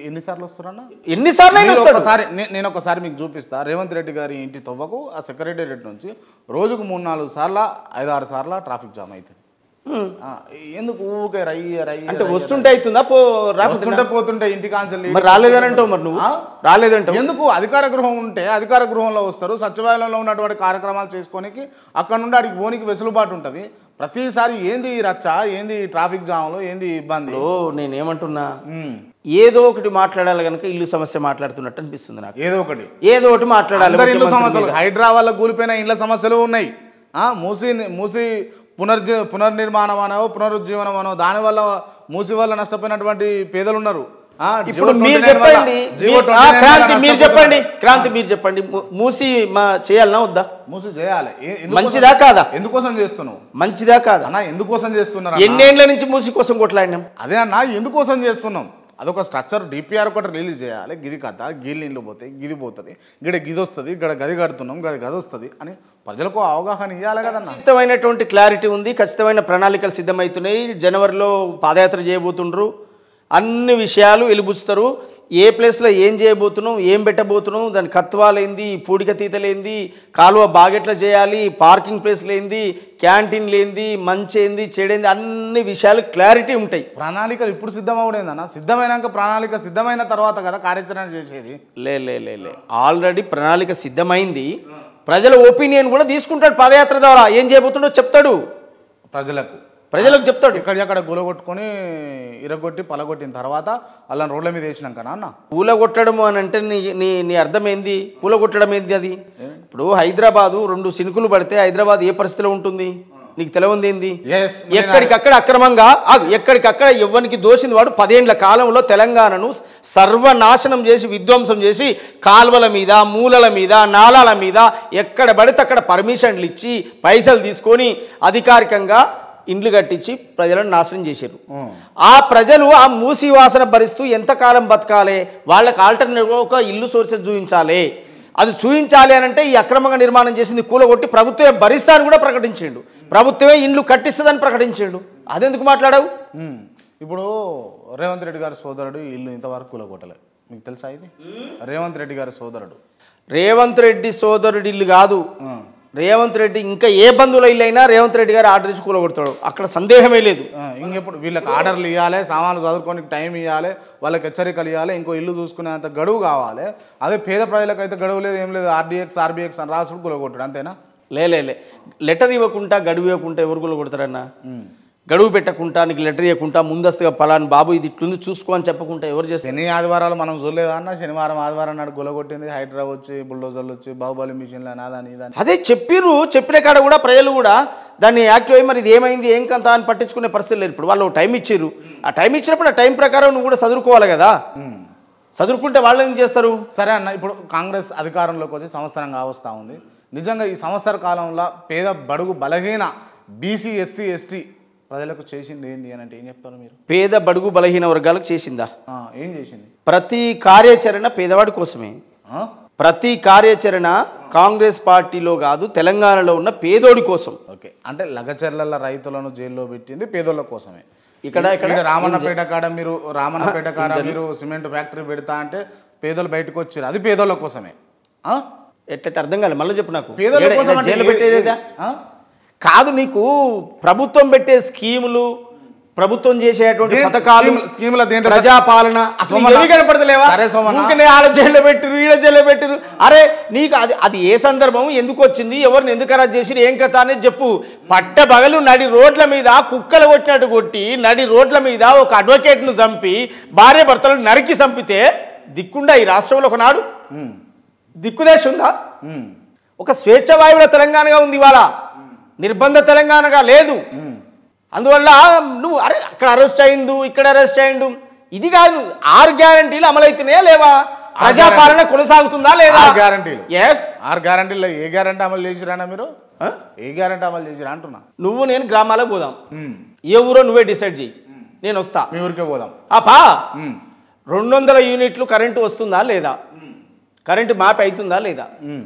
ఎన్నిసార్లు వస్తారన్నా? ఎన్నిసార్లు? నేను ఒకసారి మీకు చూపిస్తా. రేవంత్ రెడ్డి గారి ఇంటి తవ్వకు ఆ సెక్రటరియట్ నుంచి రోజుకు 3-4 సార్లు 5-6 సార్లు ట్రాఫిక్ జామ్ అవుతుంది. ఎందుకు ఊకే అంటే వస్తుంటే అవుతుందా? రాకుంటుంటే పోతుంటే ఇంటి కాన్సల్ రాలేదనంటావు. మరి నువ్వు రాలేదంటావు ఎందుకు? అధికార గృహం ఉంటే అధికార గృహంలో వస్తారు, సచివాలయంలో ఉన్నటువంటి కార్యక్రమాలు చేసుకోనికి అక్కడ నుండి అడిగి పోనీకి వెసులుబాటు ఉంటుంది. ప్రతిసారి ఏంది రచ్చ, ఏంది ట్రాఫిక్ జామ్లో, ఏంది ఇబ్బంది? నేనేమంటున్నా, ఏదో ఒకటి మాట్లాడాలి కనుక ఇల్లు సమస్య మాట్లాడుతున్నట్టు అనిపిస్తుంది నాకు. ఏదో ఒకటి మాట్లాడాలి. ఇల్లు సమస్యలు, హైదరాబాద్లో కూలిపోయిన ఇళ్ల సమస్యలు ఉన్నాయి. మూసి పునర్నిర్మాణం అనో పునరుజ్జీవనం అనో, దానివల్ల మూసి వల్ల నష్టపోయినటువంటి పేదలు ఉన్నారు. మీరు చెప్పండి మూసి చేయాలనా వద్దా? మూసి చేయాలి. మంచిదా కాదా? ఎందుకోసం చేస్తున్నావు? మంచిదా కాదా అన్న? ఎందుకోసం చేస్తున్నారు? ఎన్నేళ్ల నుంచి మూసి కోసం కొట్లాడినాం. అదే అన్న, ఎందుకోసం చేస్తున్నాం? అదొక స్ట్రక్చర్, డిపిఆర్ ఒకటి రిలీజ్ చేయాలి. గిది కథ, గీళ్ళు నీళ్ళు పోతాయి, గిది పోతుంది, గిడ గిది వస్తుంది, ఇక్కడ గది కడుతున్నాం, గది వస్తుంది అని ప్రజలకు అవగాహన ఇవ్వాలి కదన్న. ఖచ్చితమైనటువంటి క్లారిటీ ఉంది, ఖచ్చితమైన ప్రణాళికలు సిద్ధమవుతున్నాయి. జనవరిలో పాదయాత్ర చేయబోతుండ్రు, అన్ని విషయాలు వెలుబుస్తారు. ఏ ప్లేస్లో ఏం చేయబోతున్నాం, ఏం పెట్టబోతున్నాం, దాని కత్వాలేంది, పూడిక తీతలేంది, కాలువ బాగెట్లా చేయాలి, పార్కింగ్ ప్లేస్లు ఏంది, క్యాంటీన్లు ఏంది, మంచి ఏంది, చెడేంది, అన్ని విషయాలు క్లారిటీ ఉంటాయి. ప్రణాళికలు ఇప్పుడు సిద్ధమవుడేందన్న? సిద్ధమైనాక ప్రణాళిక సిద్ధమైన తర్వాత కదా కార్యాచరణ చేసేది. లే ఆల్రెడీ ప్రణాళిక సిద్ధమైంది. ప్రజల ఒపీనియన్ కూడా తీసుకుంటాడు. పాదయాత్ర ద్వారా ఏం చేయబోతుండో చెప్తాడు, ప్రజలకు చెప్తాడు. ఎక్కడెక్కడ గులగొట్టుకొని ఇరగొట్టి పలగొట్టిన తర్వాత అలా రోడ్ల మీద వేసినాకనా అన్న? కూలగొట్టడము అని అంటే నీ అర్థం ఏంది? కూలగొట్టడం ఏంది? అది ఇప్పుడు హైదరాబాదు 2 సినుకులు పడితే హైదరాబాద్ ఏ పరిస్థితిలో ఉంటుంది నీకు తెలియంది ఏంది? ఎక్కడికక్కడ అక్రమంగా ఎక్కడికక్కడ ఎవ్వనికి దోషింది వాడు 10 ఏళ్ల కాలంలో తెలంగాణను సర్వనాశనం చేసి విధ్వంసం చేసి కాల్వల మీద, మూలల మీద, నాలాల మీద ఎక్కడ పడితే అక్కడ పర్మిషన్లు ఇచ్చి పైసలు తీసుకొని అధికారికంగా ఇండ్లు కట్టించి ప్రజలను నాశనం చేశారు. ఆ ప్రజలు ఆ మూసి వాసన భరిస్తూ ఎంతకాలం బతకాలి? వాళ్ళకి ఆల్టర్నేటివ్గా ఒక ఇల్లు సోర్సెస్ చూపించాలి. అది చూపించాలి అని అంటే ఈ అక్రమంగా నిర్మాణం చేసింది కూలగొట్టి ప్రభుత్వమే భరిస్తానని కూడా ప్రకటించిండు, ప్రభుత్వమే ఇండ్లు కట్టిస్తుందని ప్రకటించిండు. అదెందుకు మాట్లాడావు? ఇప్పుడు రేవంత్ రెడ్డి గారి సోదరుడు ఇల్లు ఇంతవరకు కూలగొట్టలేదు, మీకు తెలుసా? ఇది రేవంత్ రెడ్డి గారి సోదరుడు. రేవంత్ రెడ్డి సోదరుడు ఇల్లు కాదు, రేవంత్ రెడ్డి ఇంకా ఏ బంధువుల ఇల్లు అయినా రేవంత్ రెడ్డి గారు ఆర్డర్ ఇచ్చి కూలగొడతాడు, అక్కడ సందేహమే లేదు. ఇంకెప్పుడు వీళ్ళకి ఆర్డర్లు ఇవ్వాలి, సామాన్లు చదువుకోనికి టైం ఇవ్వాలి, వాళ్ళకి హెచ్చరికలు ఇవ్వాలి, ఇంకో ఇల్లు చూసుకునేంత గడువు కావాలి. అదే పేద ప్రజలకైతే గడువు లేదు, ఏం లేదు. ఆర్బిఎక్స్ అని రాసుడు కూలగొట్టాడు, అంతేనా? లే లెటర్ ఇవ్వకుండా గడువు ఇవ్వకుండా ఎవరు కూలగొడతారన్నా? గడువు పెట్టకుండా నీకు లెటర్ ఇవ్వకుండా ముందస్తుగా పలాని బాబు ఇది ఇట్లుంది చూసుకో అని చెప్పకుండా ఎవరు చేస్తారు? శని ఆదివారాలు మనం చూడలేదా అన్న? శనివారం ఆదివారం నాడు గొలగొట్టింది హైడ్రా వచ్చి, బుల్డోజర్లు వచ్చి, బాహుబలి మిషన్లు నాదని ఇదని. అదే చెప్పిన కాడ కూడా ప్రజలు కూడా దాన్ని యాక్టివ్ అయ్యి మరి ఇది ఏమైంది ఏం కంత అని పట్టించుకునే పరిస్థితి లేదు. ఇప్పుడు వాళ్ళు టైం ఇచ్చారు, ఆ టైం ఇచ్చినప్పుడు ఆ టైం ప్రకారం నువ్వు కూడా చదువుకోవాలి కదా. చదువుకుంటే వాళ్ళు ఏం చేస్తారు? సరే అన్న, ఇప్పుడు కాంగ్రెస్ అధికారంలోకి వచ్చి సంవత్సరంగా వస్తూ ఉంది. నిజంగా ఈ సంవత్సర కాలంలో పేద బడుగు బలహీన బీసీ ఎస్సీ ఎస్టీ ప్రజలకు చేసింది ఏంది అని అంటే ఏం చెప్తారు మీరు? పేద బడుగు బలహీన వర్గాలకు చేసిందా? ఏం చేసింది? ప్రతి కార్యాచరణ పేదవాడి కోసమే. ప్రతి కార్యాచరణ కాంగ్రెస్ పార్టీలో కాదు, తెలంగాణలో ఉన్న పేదోడి కోసం. ఓకే, అంటే లగచర్ల రైతులను జైల్లో పెట్టింది పేదోళ్ళ కోసమే. ఇక్కడ రామన్నపేట కాడ మీరు సిమెంట్ ఫ్యాక్టరీ పెడతా అంటే పేదలు బయటకు వచ్చారు, అది పేదోళ్ళ కోసమే. ఎట్ట అర్థం కాలేదు, మళ్ళీ చెప్పు నాకు. పేదోళ్ళ కోసం జైలు పెట్టేదా? కాదు, నీకు ప్రభుత్వం పెట్టే స్కీములు, ప్రభుత్వం చేసేటువంటి పథకాలు, స్కీముల ప్రజాపాలన అసలు కనపడతలేవా? ఆడ జైల్లో పెట్టిరు, ఈడ జైల్లో పెట్టిరు. అరే నీకు అది ఏ సందర్భం, ఎందుకు వచ్చింది, ఎవరిని ఎందుకు అరెస్ట్ చేసిరు, ఏం కథ అనేది చెప్పు. పట్టబగలు నడి రోడ్ల మీద కుక్కలు కొట్టినట్టు కొట్టి నడి రోడ్ల మీద ఒక అడ్వకేట్ను చంపి భార్య భర్తలను నరికి చంపితే దిక్కుండా ఈ రాష్ట్రంలో ఒకనాడు దిక్కుదేశ ఉందా? ఒక స్వేచ్ఛ వాయువుల తెలంగాణగా ఉంది, ఇవాళ నిర్బంధ తెలంగాణగా లేదు. అందువల్ల నువ్వు అరే అక్కడ అరెస్ట్ అయిండు, ఇక్కడ అరెస్ట్ అయిండు, ఇది కాదు. 6 గ్యారంటీలు అమలవుతున్నాయా లేవా? ప్రజాపాలన కొనసాగుతుందా లేదా? 6 గ్యారంటీలు. ఎస్, 6 గ్యారంటీలో ఏ గ్యారంటీ అమలు చేసిరా మీరు? ఏ గ్యారంటీ అమలు చేసిరా అంటున్నా? నువ్వు నేను గ్రామాలకు పోదాం, ఏ ఊరో నువ్వే డిసైడ్ చేయి, నేను వస్తా. మీ ఊరికే పోదాం. 200 యూనిట్లు కరెంటు వస్తుందా లేదా, కరెంటు మ్యాప్ అవుతుందా లేదా,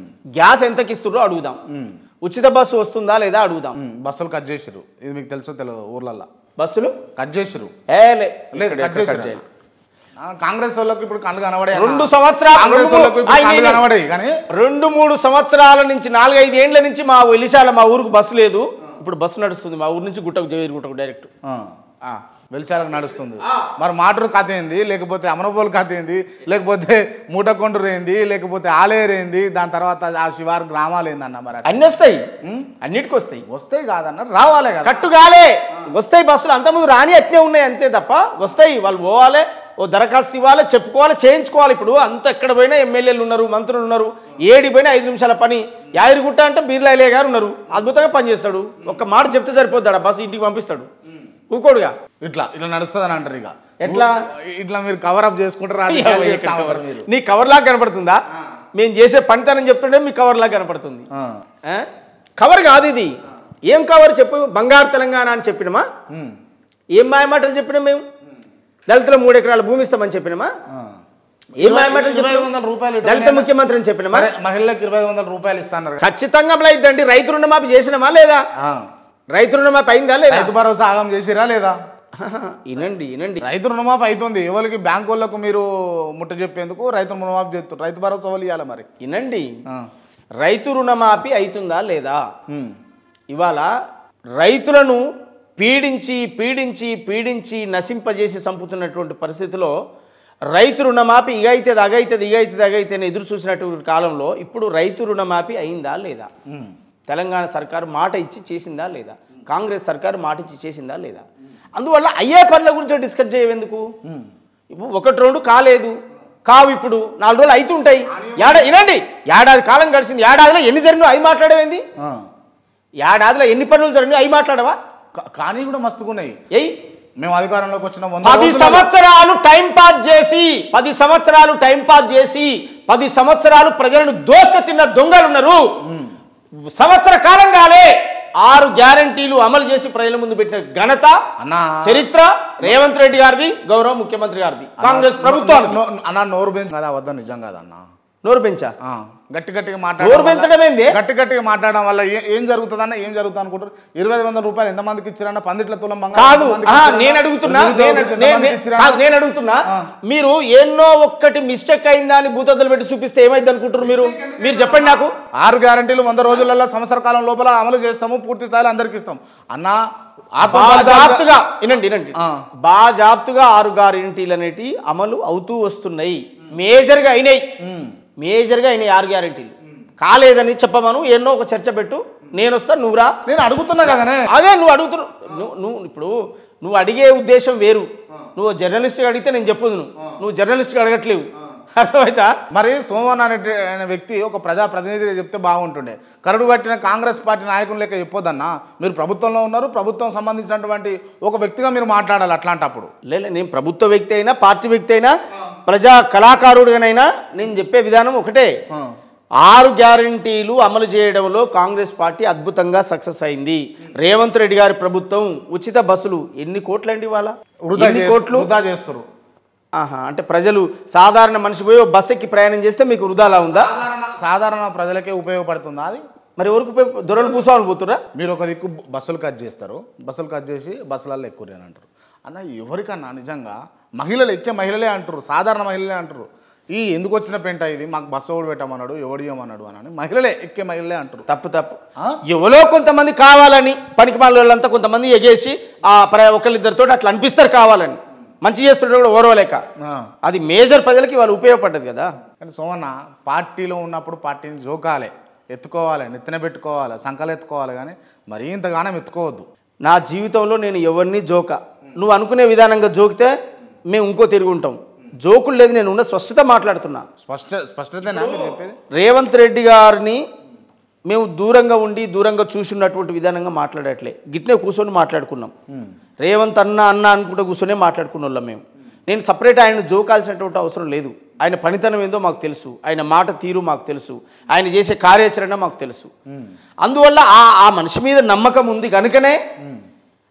గ్యాస్ ఎంతకి ఇస్తుందో అడుగుదాం, ఉచిత బస్సు వస్తుందా లేదా అడుగుదాం. బస్సులు కట్ చేసిరు, ఇది మీకు తెలుసో తెలియదు, ఊర్లల్లో బస్సులు కట్ చేసిరు. కాంగ్రెస్ వాళ్ళకి ఇప్పుడు కళ్ళు కనబడే 2 సంవత్సరాలు, కాంగ్రెస్ వాళ్ళకి కళ్ళు కనబడే కానీ 2-3 సంవత్సరాల నుంచి 4-5 ఏండ్ల నుంచి మా వెలిశాల మా ఊరికి బస్సు లేదు. ఇప్పుడు బస్సు నడుస్తుంది మా ఊరు నుంచి జైగుట్టకు డైరెక్ట్ వెలిచాలకు నడుస్తుంది. మరి మాటూరు కథ ఏంది, లేకపోతే అమనపోలు కథ ఏంది, లేకపోతే మూటకొండూరు ఏంది, లేకపోతే ఆలేరు ఏంది, దాని తర్వాత ఆ శివారు గ్రామాలు ఏందన్న? మరి అన్ని వస్తాయి, అన్నిటికి వస్తాయి కాదన్న, రావాలి కదా, కట్టుగాలే వస్తాయి బస్సులు. అంతకుముందు రాని అట్నే ఉన్నాయి అంతే తప్ప వస్తాయి. వాళ్ళు పోవాలి, ఓ దరఖాస్తు ఇవ్వాలి, చెప్పుకోవాలి, చేయించుకోవాలి. ఇప్పుడు అంత ఎక్కడ పోయినా ఎమ్మెల్యేలు ఉన్నారు, మంత్రులు ఉన్నారు, ఏడి పోయినా 5 నిమిషాల పని. యాదగిరిగుట్ట అంటే బీర్లాయిలే గారు ఉన్నారు, అద్భుతంగా పనిచేస్తాడు. ఒక్క మాట చెప్తే సరిపోతాడు, బస్సు ఇంటికి పంపిస్తాడు, ఊకోడుగా. ఇట్లా నడుస్తుంది అని అంటారు. ఇక ఇట్లా మీరు కవరప్ చేసుకుంటారు. నీ కవర్ లాగా కనపడుతుందా? మేము చేసే పనితనం చెప్తుంటే మీ కవర్ లాగా కనపడుతుంది. కవర్ కాదు ఇది. ఏం కవర్ చెప్పు? బంగారు తెలంగాణ అని చెప్పినమా? ఏం మాయమాటలు చెప్పినాం మేము? దళితుల 3 ఎకరాల భూమి ఇస్తామని చెప్పినామా? ఏం మాయమాటలు చెప్పినాం? దళిత ముఖ్యమంత్రి అని చెప్పినామా? మహిళలకు 2500 రూపాయలు ఇస్తాను. ఖచ్చితంగా అమలైద్దండి. రైతు రుణమాఫీ చేసినామా లేదా? రైతు రుణమాఫీ అయిందా లేదా? రైతు భరోసా ఆగం చేసిరా లేదా? వినండి వినండి, రైతు రుణమాఫీ అవుతుంది, ఎవరికి బ్యాంకు వాళ్ళకు మీరు ముట్ట చెప్పేందుకు రైతు రుణమాఫీ చేస్తారు, రైతు భరోసా వాళ్ళు ఇవ్వాలి మరి. వినండి, రైతు రుణమాఫీ అవుతుందా లేదా? ఇవాళ రైతులను పీడించి పీడించి పీడించి నశింపజేసి చంపుతున్నటువంటి పరిస్థితిలో రైతు రుణమాఫీ ఇగైతుంది అగైతుంది ఇగైతుంది అగైతే అని ఎదురు చూసినటువంటి కాలంలో ఇప్పుడు రైతు రుణమాఫీ అయిందా లేదా? తెలంగాణ సర్కారు మాట ఇచ్చి చేసిందా లేదా? కాంగ్రెస్ సర్కారు మాట ఇచ్చి చేసిందా లేదా? అందువల్ల అయ్యే పనుల గురించి డిస్కస్ చేయవెందుకు? ఇప్పుడు 1-2 కాలేదు, కావు, ఇప్పుడు 4 రోజులు అవుతుంటాయి. వినండి, ఏడాది కాలం గడిచింది, ఏడాదిలో ఎన్ని జరిగినావు అవి మాట్లాడేది? ఏడాదిలో ఎన్ని పనులు జరిగినాయి అవి మాట్లాడవా? కానీ కూడా మస్తుకున్నాయి. ఎయ్, మేము అధికారంలోకి వచ్చిన 10 సంవత్సరాలు టైం పాస్ చేసి 10 సంవత్సరాలు టైం పాస్ చేసి 10 సంవత్సరాలు ప్రజలను దోసుక తిన్న దొంగలు ఉన్నారు. సంవత్సర కాలం కాలే 6 గ్యారంటీలు అమలు చేసి ప్రజల ముందు పెట్టిన ఘనత చరిత్ర రేవంత్ రెడ్డి గారిది, గౌరవ ముఖ్యమంత్రి గారిది, కాంగ్రెస్ ప్రభుత్వం. అన్న నోరు పెంచు కదా, వద్ద నిజం కాదన్న, నోరు పెంచా? గట్టి గట్టిగా నోరు పెంచడం ఏంది? గట్టి గట్టిగా మాట్లాడడం వల్ల ఏం జరుగుతుందన్న, ఏం జరుగుతుంది అనుకుంటారు? 25,000 రూపాయలు ఎంతమందికి ఇచ్చారన్న? 10 తులం కాదు, నేను అడుగుతున్నా, మీరు ఎన్నో ఒక్కటి మిస్టేక్ అయిందా అని భూతద్దలు పెట్టి చూపిస్తే ఏమైంది అనుకుంటారు మీరు చెప్పండి నాకు. 6 గ్యారంటీలు 100 రోజులలో సంవత్సర కాలం లోపల అమలు చేస్తాము, పూర్తి స్థాయిలో అందరికి ఇస్తాం అన్న. బాజాప్తుగా వినండి, బాజాప్తుగా 6 గ్యారంటీలు అనేటి అమలు అవుతూ వస్తున్నాయి. మేజర్గా అయినాయి 6 గ్యారంటీలు. కాలేదని చెప్పమను, ఎన్నో ఒక చర్చ పెట్టు, నేను వస్తా, నువ్వురా. నేను అడుగుతున్నా కదనే, అదే నువ్వు అడుగుతున్నావు. నువ్వు ఇప్పుడు నువ్వు అడిగే ఉద్దేశం వేరు. నువ్వు జర్నలిస్ట్గా అడిగితే నేను చెప్పదు, నువ్వు జర్నలిస్ట్గా అడగట్లేవు, అర్థమైతా? మరి సోమన్ అనే వ్యక్తి ఒక ప్రజాప్రతినిధిగా చెప్తే బాగుంటుండే. కరడు పట్టిన కాంగ్రెస్ పార్టీ నాయకులు లెక్క చెప్పొద్దన్నా. మీరు ప్రభుత్వంలో ఉన్నారు, ప్రభుత్వం సంబంధించినటువంటి ఒక వ్యక్తిగా మీరు మాట్లాడాలి. అట్లాంటప్పుడు నేను ప్రభుత్వ వ్యక్తి అయినా పార్టీ వ్యక్తి అయినా ప్రజా కళాకారుడిగానైనా నేను చెప్పే విధానం ఒకటే. 6 గ్యారంటీలు అమలు చేయడంలో కాంగ్రెస్ పార్టీ అద్భుతంగా సక్సెస్ అయింది. రేవంత్ రెడ్డి గారి ప్రభుత్వం ఉచిత బస్సులు ఎన్ని కోట్లండి వాళ్ళ, ఎన్ని కోట్లు వృధా చేస్తారు. అంటే ప్రజలు సాధారణ మనిషి పోయి బస్సు ఎక్కి ప్రయాణం చేస్తే మీకు వృధాలా ఉందా? సాధారణ ప్రజలకే ఉపయోగపడుతుందా అది? మరి ఎవరికి దొరలు పూసామని పోతురా? మీరు ఒక దిక్కు బస్సులు కట్ చేస్తారు, బస్సులు కట్ చేసి బస్సులలో ఎక్కువ అని అంటారు. అన్న ఎవరికన్నా నిజంగా మహిళలు ఎక్కే మహిళలే అంటారు, సాధారణ మహిళలే అంటారు. ఈ ఎందుకు వచ్చిన పెంట ఇది, మాకు బస్సు ఎవడు పెట్టమన్నాడు, ఎవడు ఇవ్వమన్నాడు అని మహిళలే ఎక్కే మహిళలే అంటారు. తప్పు ఎవరో కొంతమంది కావాలని పనికి వాళ్ళంతా కొంతమంది ఎగేసి ఒకళ్ళిద్దరితో అట్లా అనిపిస్తారు కావాలని, మంచి చేస్తుంటే కూడా ఓరవలేక. అది మేజర్ ప్రజలకి వాళ్ళు ఉపయోగపడ్డది కదా. కానీ సోమన్న పార్టీలో ఉన్నప్పుడు పార్టీని జోకాలి, ఎత్తుకోవాలి, నెత్తిన పెట్టుకోవాలి, సంకలు ఎత్తుకోవాలి, కానీ మరీ ఇంతగానం ఎత్తుకోవద్దు. నా జీవితంలో నేను ఎవరిని జోక, నువ్వు అనుకునే విధానంగా జోకితే మేము ఇంకో తిరిగి ఉంటాం. జోకులు లేదు, నేను ఉన్న స్పష్టత మాట్లాడుతున్నా. స్పష్టతేనా మీరు చెప్పేది? రేవంత్ రెడ్డి గారిని మేము దూరంగా ఉండి దూరంగా చూసినటువంటి విధానంగా మాట్లాడట్లే, గిట్నే కూర్చొని మాట్లాడుకున్నాం. రేవంత్ అన్న అనుకుంటే కూర్చొనే మాట్లాడుకున్న వాళ్ళం మేము. నేను సపరేట్ ఆయన జోకాల్సినటువంటి అవసరం లేదు. ఆయన పనితనం ఏందో మాకు తెలుసు, ఆయన మాట తీరు మాకు తెలుసు, ఆయన చేసే కార్యాచరణ మాకు తెలుసు. అందువల్ల ఆ మనిషి మీద నమ్మకం ఉంది కనుకనే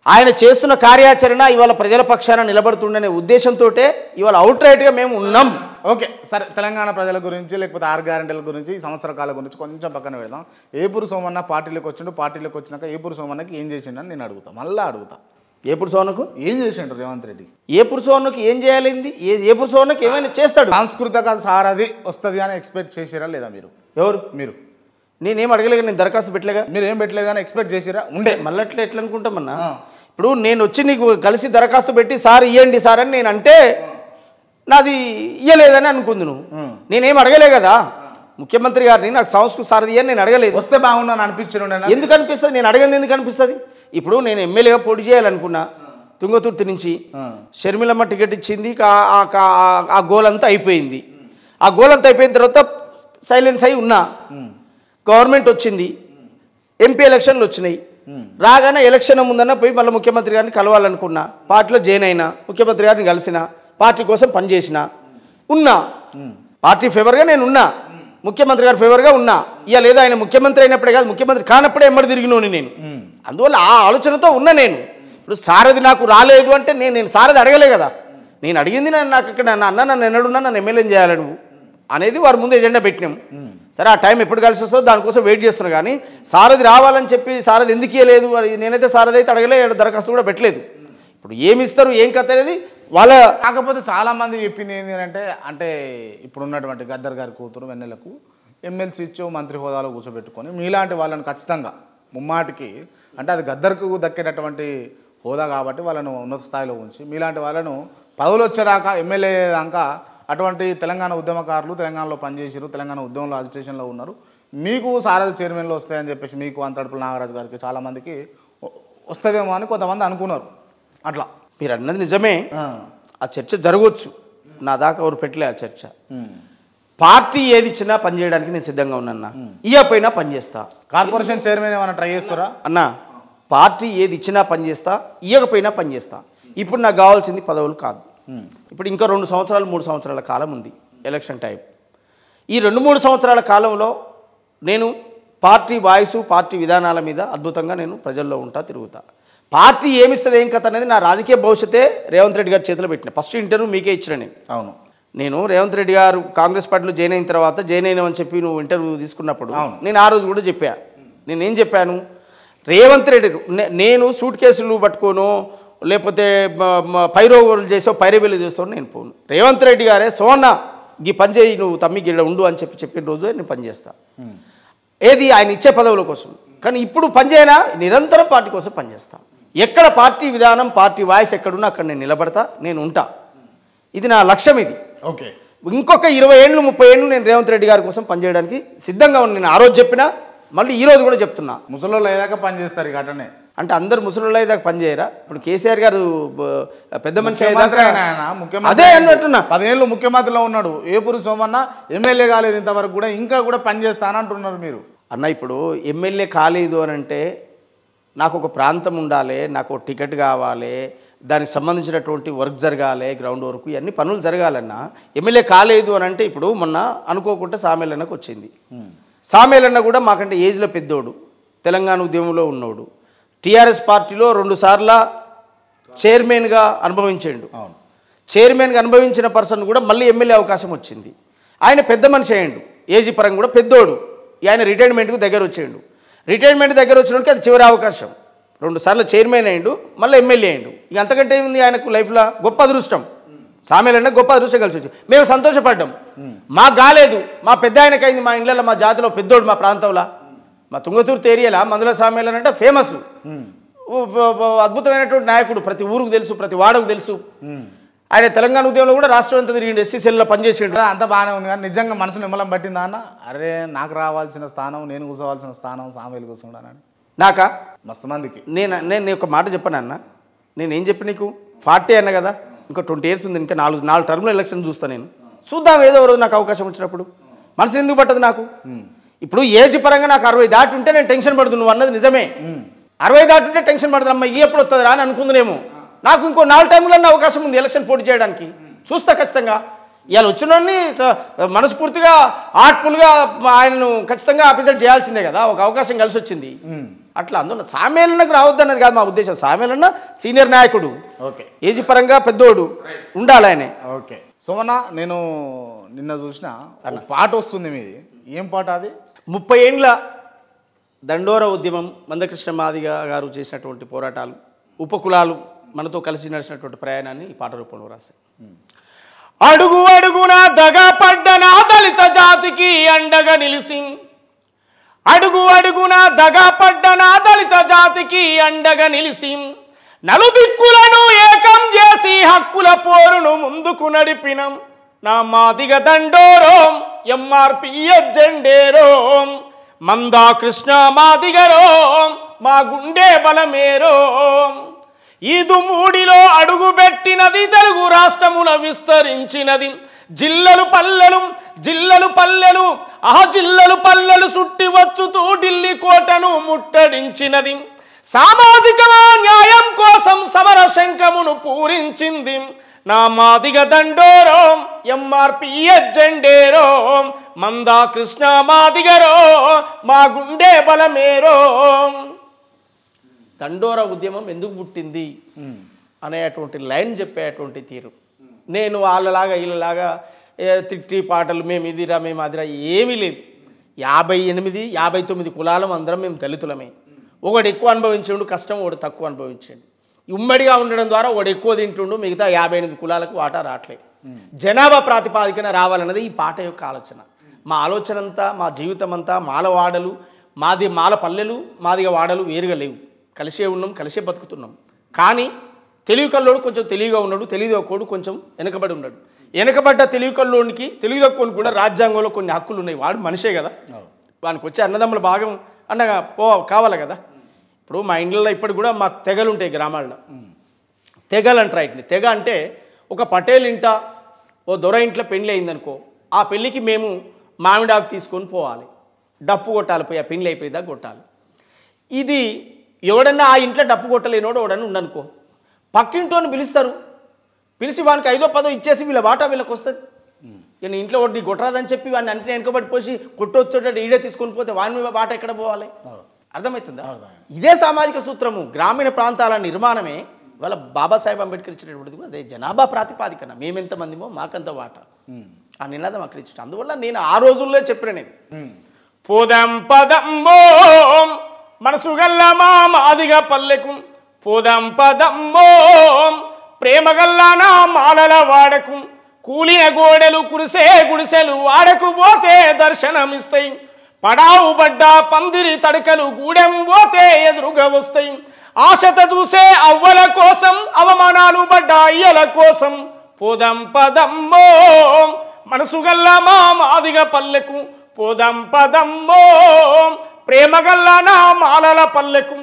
ఆయన చేస్తున్న కార్యాచరణ ఇవాళ ప్రజల పక్షాన నిలబడుతుండనే ఉద్దేశంతో ఇవాళ అవుట్ రైట్గా మేము ఉన్నాం. ఓకే సరే, తెలంగాణ ప్రజల గురించి లేకపోతే 6 గ్యారెంటీల గురించి, ఈ సంవత్సర కాలం గురించి కొంచెం పక్కన పెడదాం. ఏపూరు సోమన్న పార్టీలోకి వచ్చిండు, పార్టీలోకి వచ్చినాక ఏపూరు సోమన్నకి ఏం చేసిండని నేను అడుగుతా, మళ్ళీ అడుగుతా. ఏపూరు సోమన్నకు ఏం చేసిండు రేవంత్ రెడ్డి? ఏపూరు సోమన్నకు ఏం చేయాలింది? ఏపూరు సోమన్నకు ఏమైనా చేస్తాడు? సాంస్కృతిక సారథి వస్తుంది అని ఎక్స్పెక్ట్ చేసిరా లేదా మీరు? ఎవరు మీరు? నేనేం అడగలేదు, నేను దరఖాస్తు పెట్టలేగా. మీరు ఏం పెట్టలేదు కానీ ఎక్స్పెక్ట్ చేసిరా? ఉండే మళ్ళీ ఎట్లా అనుకుంటామన్నా. ఇప్పుడు నేను వచ్చి నీకు కలిసి దరఖాస్తు పెట్టి సార్ ఇవ్వండి సార్ అని నేను అంటే నాది ఇయ్యలేదని అనుకుంది నువ్వు. నేనేం అడగలే కదా ముఖ్యమంత్రి గారిని, నాకు సంస్కృతి సారథి అని నేను అడగలేదు. వస్తే బాగున్నాను అనిపించను. ఎందుకు అనిపిస్తుంది? నేను అడగంది ఎందుకు అనిపిస్తుంది? ఇప్పుడు నేను ఎమ్మెల్యేగా పోటీ చేయాలనుకున్నా, తుంగతుర్తి నుంచి షర్మిలమ్మ టికెట్ ఇచ్చింది, ఆ గోల్ అంతా అయిపోయింది. ఆ గోల్ అంతా అయిపోయిన తర్వాత సైలెన్స్ అయి ఉన్నా. గవర్నమెంట్ వచ్చింది, ఎంపీ ఎలక్షన్లు వచ్చినాయి. రాగానే ఎలక్షన్ ముందన్న పోయి మళ్ళీ ముఖ్యమంత్రి గారిని కలవాలనుకున్నా, పార్టీలో జాయిన్ అయినా, ముఖ్యమంత్రి గారిని కలిసిన, పార్టీ కోసం పనిచేసిన ఉన్నా, పార్టీ ఫేవర్గా నేను ఉన్నా, ముఖ్యమంత్రి గారి ఫేవర్గా ఉన్నా. ఇక లేదా ఆయన ముఖ్యమంత్రి అయినప్పుడే కాదు, ముఖ్యమంత్రి కానప్పుడే ఎమ్మడి తిరిగినోని నేను. అందువల్ల ఆ ఆలోచనతో ఉన్నా నేను. ఇప్పుడు సారథి నాకు రాలేదు అంటే నేను సారథి అడగలే కదా. నేను అడిగింది నాకు ఇక్కడ అన్న నన్ను ఎన్నడున్నా నన్ను ఎమ్మెల్యే చేయాలి నువ్వు అనేది వారి ముందు ఎజెండా పెట్టినాం. సరే ఆ టైం ఎప్పుడు కలిసి వస్తుందో దానికోసం వెయిట్ చేస్తున్నా. కానీ సారథి రావాలని చెప్పి సారథి ఎందుకు ఇవ్వలేదు, నేనైతే సారథి అయితే అడగలే, దరఖాస్తు కూడా పెట్టలేదు. ఇప్పుడు ఏమి ఇస్తారు ఏం కథ అనేది వాళ్ళ. కాకపోతే చాలామంది చెప్పింది ఏంటి అంటే ఇప్పుడు ఉన్నటువంటి గద్దర్ గారి కూతురు వెన్నెలకు ఎమ్మెల్సీ ఇచ్చో మంత్రి హోదాలో కూర్చోబెట్టుకొని మీలాంటి వాళ్ళని ఖచ్చితంగా ముమ్మాటికి అంటే అది గద్దర్కు దక్కేటటువంటి హోదా కాబట్టి వాళ్ళను ఉన్నత స్థాయిలో ఉంచి మీలాంటి వాళ్ళను పదవులు వచ్చేదాకా ఎమ్మెల్యే దాకా అటువంటి తెలంగాణ ఉద్యమకారులు తెలంగాణలో పనిచేసారు, తెలంగాణ ఉద్యమంలో అజిటేషన్లో ఉన్నారు, మీకు సారథి చైర్మన్లు వస్తాయని చెప్పేసి మీకు అంతడుపుల నాగరాజు గారికి చాలామందికి వస్తుందేమో అని కొంతమంది అనుకున్నారు. అట్లా మీరు అన్నది నిజమే, ఆ చర్చ జరగవచ్చు, నా దాకా ఎవరు పెట్టలే ఆ చర్చ. పార్టీ ఏది ఇచ్చినా పనిచేయడానికి నేను సిద్ధంగా ఉన్నా, ఇయ్యపోయినా పనిచేస్తా. కార్పొరేషన్ చైర్మన్ ఏమైనా ట్రై చేస్తారా అన్నా? పార్టీ ఏది ఇచ్చినా పనిచేస్తా, ఇయ్యకపోయినా పనిచేస్తా. ఇప్పుడు నాకు కావాల్సింది పదవులు కాదు. ఇప్పుడు ఇంకా 2 సంవత్సరాలు 3 సంవత్సరాల కాలం ఉంది ఎలక్షన్ టైం. ఈ 2-3 సంవత్సరాల కాలంలో నేను పార్టీ వాయిసు పార్టీ విధానాల మీద అద్భుతంగా నేను ప్రజల్లో ఉంటా, తిరుగుతా. పార్టీ ఏమిస్తుంది ఏం కథ అనేది నా రాజకీయ భవిష్యత్తే రేవంత్ రెడ్డి గారి చేతిలో పెట్టిన. ఫస్ట్ ఇంటర్వ్యూ మీకే ఇచ్చిన నేను. అవును, నేను రేవంత్ రెడ్డి గారు కాంగ్రెస్ పార్టీలో జాయిన్ అయిన తర్వాత జాయిన్ అయినామని చెప్పి నువ్వు ఇంటర్వ్యూ తీసుకున్నప్పుడు నేను ఆ రోజు కూడా చెప్పా. నేనేం చెప్పాను, రేవంత్ రెడ్డి నేను సూట్ కేసులు పట్టుకోను లేకపోతే పైరోగోలు చేసో పైరవీలు చేస్తాను నేను పోను. రేవంత్ రెడ్డి గారే సోన్న ఈ పని చేయి నువ్వు తమ్మి గిళ్ళ ఉండు అని చెప్పిన రోజు నేను పనిచేస్తా. ఏది ఆయన ఇచ్చే పదవుల కోసం. కానీ ఇప్పుడు పనిచేయనా నిరంతరం పార్టీ కోసం పనిచేస్తా. ఎక్కడ పార్టీ విధానం పార్టీ వాయిస్ ఎక్కడున్నా అక్కడ నేను నిలబడతా, నేను ఉంటా. ఇది నా లక్ష్యం. ఇది ఓకే. ఇంకొక 20 ఏళ్ళు 30 ఏళ్ళు నేను రేవంత్ రెడ్డి గారి కోసం పనిచేయడానికి సిద్ధంగా ఉన్నాను. నేను ఆ రోజు చెప్పినా మళ్ళీ ఈరోజు కూడా చెప్తున్నా. ముసలోళ్ళు అయ్యాక పనిచేస్తారు ఇక అటనే. అంటే అందరు ముసలోళ్ళు అయ్యేదాకా పనిచేయరా? ఇప్పుడు కేసీఆర్ గారు పెద్ద మనిషి అదే అన్నట్టున్నా 10 ఏళ్ళు ముఖ్యమంత్రిలో ఉన్నాడు. ఏపూరి సోమన్న ఎమ్మెల్యే కాలేదు ఇంతవరకు కూడా, ఇంకా కూడా పనిచేస్తానంటున్నారు మీరు. అన్న ఇప్పుడు ఎమ్మెల్యే కాలేదు అని అంటే నాకు ఒక ప్రాంతం ఉండాలి, నాకు ఒక టికెట్ కావాలి, దానికి సంబంధించినటువంటి వర్క్ జరగాలి, గ్రౌండ్ వర్క్, ఇవన్నీ పనులు జరగాలన్నా. ఎమ్మెల్యే కాలేదు అని అంటే ఇప్పుడు మొన్న అనుకోకుండా సామేలన్నకు వచ్చింది. సామేలన్న కూడా మాకంటే ఏజ్లో పెద్దోడు, తెలంగాణ ఉద్యమంలో ఉన్నోడు, టీఆర్ఎస్ పార్టీలో 2 సార్లు చైర్మన్గా అనుభవించాడు. చైర్మన్గా అనుభవించిన పర్సన్ కూడా మళ్ళీ ఎమ్మెల్యే అవకాశం వచ్చింది. ఆయన పెద్ద మనిషి అయ్యాడు, ఏజీ పరంగా కూడా పెద్దోడు. ఆయన రిటైర్మెంట్కు దగ్గర వచ్చాడు. రిటైర్మెంట్ దగ్గర వచ్చినోడికి అది చివరి అవకాశం. 2 సార్లు చైర్మన్ అయ్యాడు, మళ్ళీ ఎమ్మెల్యే అయ్యాడు. ఇక అంతకంటే ఏముంది ఆయనకు లైఫ్లో? గొప్ప అదృష్టం. సామేలన్న గొప్ప అదృష్టం కలిసి వచ్చి మేము సంతోషపడ్డాం. మాకు కాలేదు, మా పెద్ద ఆయనకైంది, మా ఇండ్లలో మా జాతిలో పెద్దోడు, మా ప్రాంతంలో మా తుంగతుర్తి ఏరియాలో మందుల సామేలన్న అంటే ఫేమస్, అద్భుతమైనటువంటి నాయకుడు. ప్రతి ఊరుకు తెలుసు, ప్రతి వాడకు తెలుసు. ఆయన తెలంగాణ ఉద్యమంలో కూడా రాష్ట్రం అంతా తిరిగి ఎస్సీ సెల్లో పనిచేసాడు. అంతా బాగానే ఉంది కానీ నిజంగా మనసు నిమ్మలం పట్టిందా అన్న? అరే నాకు రావాల్సిన స్థానం, నేను కూర్చోవాల్సిన స్థానం సామేలు కూర్చుంటానని నాకా? మస్తు మందికి. నేను ఒక మాట చెప్పాను అన్న. నేనేం చెప్పి నీకు 40 అన్న కదా, ఇంకా 20 years ఉంది, ఇంకా 4 టర్మ్లో ఎలక్షన్ చూస్తాను. నేను చూద్దాం, ఏదో రోజు నాకు అవకాశం వచ్చినప్పుడు. మనసు ఎందుకు పట్టదు నాకు? ఇప్పుడు ఏజ్ పరంగా నాకు 60 దాటి ఉంటే నేను టెన్షన్ పడుతుంది. నువ్వు అన్నది నిజమే, 60 దాటి ఉంటే టెన్షన్ పడుతుంది. అమ్మ ఈ ఎప్పుడు వస్తుంది రా అని అనుకుందేమో. నాకు ఇంకో 4 టైంలో అవకాశం ఉంది ఎలక్షన్ పోటీ చేయడానికి. చూస్తా ఖచ్చితంగా. ఇవాళ వచ్చినోడిని మనస్ఫూర్తిగా ఆర్ట్ఫుల్గా ఆయనను ఖచ్చితంగా అప్రిషియేట్ చేయాల్సిందే కదా, ఒక అవకాశం కలిసి వచ్చింది. అట్లా అందులో సామేలన్నకు రావద్దన్నది కాదు మా ఉద్దేశం. సామేలన్న సీనియర్ నాయకుడు, ఓకే, ఏజీ పరంగా పెద్దోడు, ఉండాలి ఆయనే. ఓకే. సోమన్న, నేను నిన్న చూసిన పాట వస్తుంది మీది, ఏం పాట అది? 30 ఏండ్ల దండోర ఉద్యమం, మందకృష్ణ మాదిగ గారు చేసినటువంటి పోరాటాలు, ఉపకులాలు మనతో కలిసి నడిచినటువంటి ప్రయాణాన్ని ఈ పాట రూపంలో రాశారు. అడుగు అడుగున దగా పడ్డ నా దళిత జాతికి అండగా నిలిసి, అడుగు అడుగున దగా పడ్డ నా దళిత జాతికి అండగా నిలిసి, నలుదిక్కులను ఏకం చేసి హక్కుల పోరును ముందుకు నడిపినం నా మాదిగ దండోరం, ఎంఆర్పిఎస్ జెండేరోం, మందా కృష్ణ మాదిగరోం, మా గుండె బలమేరోం. ఈదు మూడిలో అడుగుపెట్టినది తెలుగు రాష్ట్రముల విస్తరించినది. జిల్లలు పల్లెలు జిల్లలు పల్లెలు జిల్లలు పల్లెలు సుట్టి వచ్చుతూ ఢిల్లీ కోటను ముట్టడించినది. సామాజిక న్యాయం కోసం సమర శంఖమును పూరించింది నా మాదిగ దండోరం, ఎంఆర్పిఎస్ జెండేరోం, మందా కృష్ణ మాదిగరో, మా గుండె బలమేరోం. దండోర ఉద్యమం ఎందుకు పుట్టింది అనేటువంటి లైన్ చెప్పేటువంటి తీరు. నేను వాళ్ళలాగా వీళ్ళలాగా తిట్టి పాటలు మేము ఇదిరా మేము అదిరా ఏమీ లేదు. 58 59 కులాలం అందరం మేము దళితులమే. ఒకడు ఎక్కువ అనుభవించాడు కష్టం, ఒకడు తక్కువ అనుభవించాడు. ఉమ్మడిగా ఉండడం ద్వారా వాడు ఎక్కువ తింటుండు, మిగతా 58 కులాలకు వాటా రావట్లేదు. జనాభా ప్రాతిపాదికన రావాలన్నది ఈ పాట యొక్క ఆలోచన. మా ఆలోచన అంతా, మా జీవితం అంతా మాలవాడలు, మాల పల్లెలు, మాదిగ వాడలు వేరుగా లేవు. కలిసే ఉన్నాం, కలిసే బతుకుతున్నాం. కానీ తెలివి కల్లోడు కొంచెం తెలివిగా ఉన్నాడు, తెలివి తక్కువడు కొంచెం వెనకబడి ఉన్నాడు. వెనకబడ్డ తెలివి కల్లోనికి, తెలివి తక్కువని కూడా రాజ్యాంగంలో కొన్ని హక్కులు ఉన్నాయి. వాడు మనిషే కదా, వానికి వచ్చే అన్నదమ్ముల భాగం అన్నగా కావాలి కదా. ఇప్పుడు మా ఇండ్లలో ఇప్పటికి కూడా మాకు తెగలు ఉంటాయి గ్రామాల్లో. తెగలు అంటారు వీటిని. తెగ అంటే ఒక పటేల్ ఇంట, ఓ దొర ఇంట్లో పెళ్ళి అయిందనుకో, ఆ పెళ్ళికి మేము మామిడాకు తీసుకొని పోవాలి, డప్పు కొట్టాలి, పోయి ఆ పెళ్ళి అయిపోయేదాకా కొట్టాలి. ఇది ఎవడన్నా ఆ ఇంట్లో డప్పు కొట్టలేనోడు ఎవడన్నా ఉండనుకో, పక్కింటోని పిలుస్తారు, పిలిచి వానికి 5ో 10ో ఇచ్చేసి వీళ్ళ వాటా వీళ్ళకి వస్తుంది. నేను ఇంట్లో ఒకటి కొట్టరాదని చెప్పి వాడిని అంటే వెనకబడిపోసి కొట్టొచ్చేటట్టు ఈడే తీసుకొని పోతే వాని వాట ఎక్కడ పోవాలి? అర్థమవుతుందా? ఇదే సామాజిక సూత్రము. గ్రామీణ ప్రాంతాల నిర్మాణమే వాళ్ళ బాబాసాహెబ్ అంబేద్కర్ ఇచ్చినటువంటిది. అదే జనాభా ప్రాతిపాదికన మేమెంతమందిమో మాకంత వాటా, ఆ నినాదం అక్కడ ఇచ్చి. అందువల్ల నేను ఆ రోజుల్లో చెప్పిన, నేను పోదాం పదంబో మనసు గల్ల మా మాదిగ పల్లెకు, పోదాం పదంబో ప్రేమగల్లా నా మాలల వాడకు, కూలిన గోడలు కురిసే గుడిసెలు వాడకు పోతే దర్శనమిస్తాయి, పడావు బడ్డ పందిరి తడకలు గూడెం పోతే ఎదురుగా వస్తాయి, ఆశత చూసే అవ్వల కోసం అవమానాలు పడ్డ అయ్యల కోసం, పోదాం పదంబో మనసు గల్ల మా మాదిగ పల్లెకు, పోదాం పదంబో ప్రేమగల్ల నా మాలల పల్లెకు,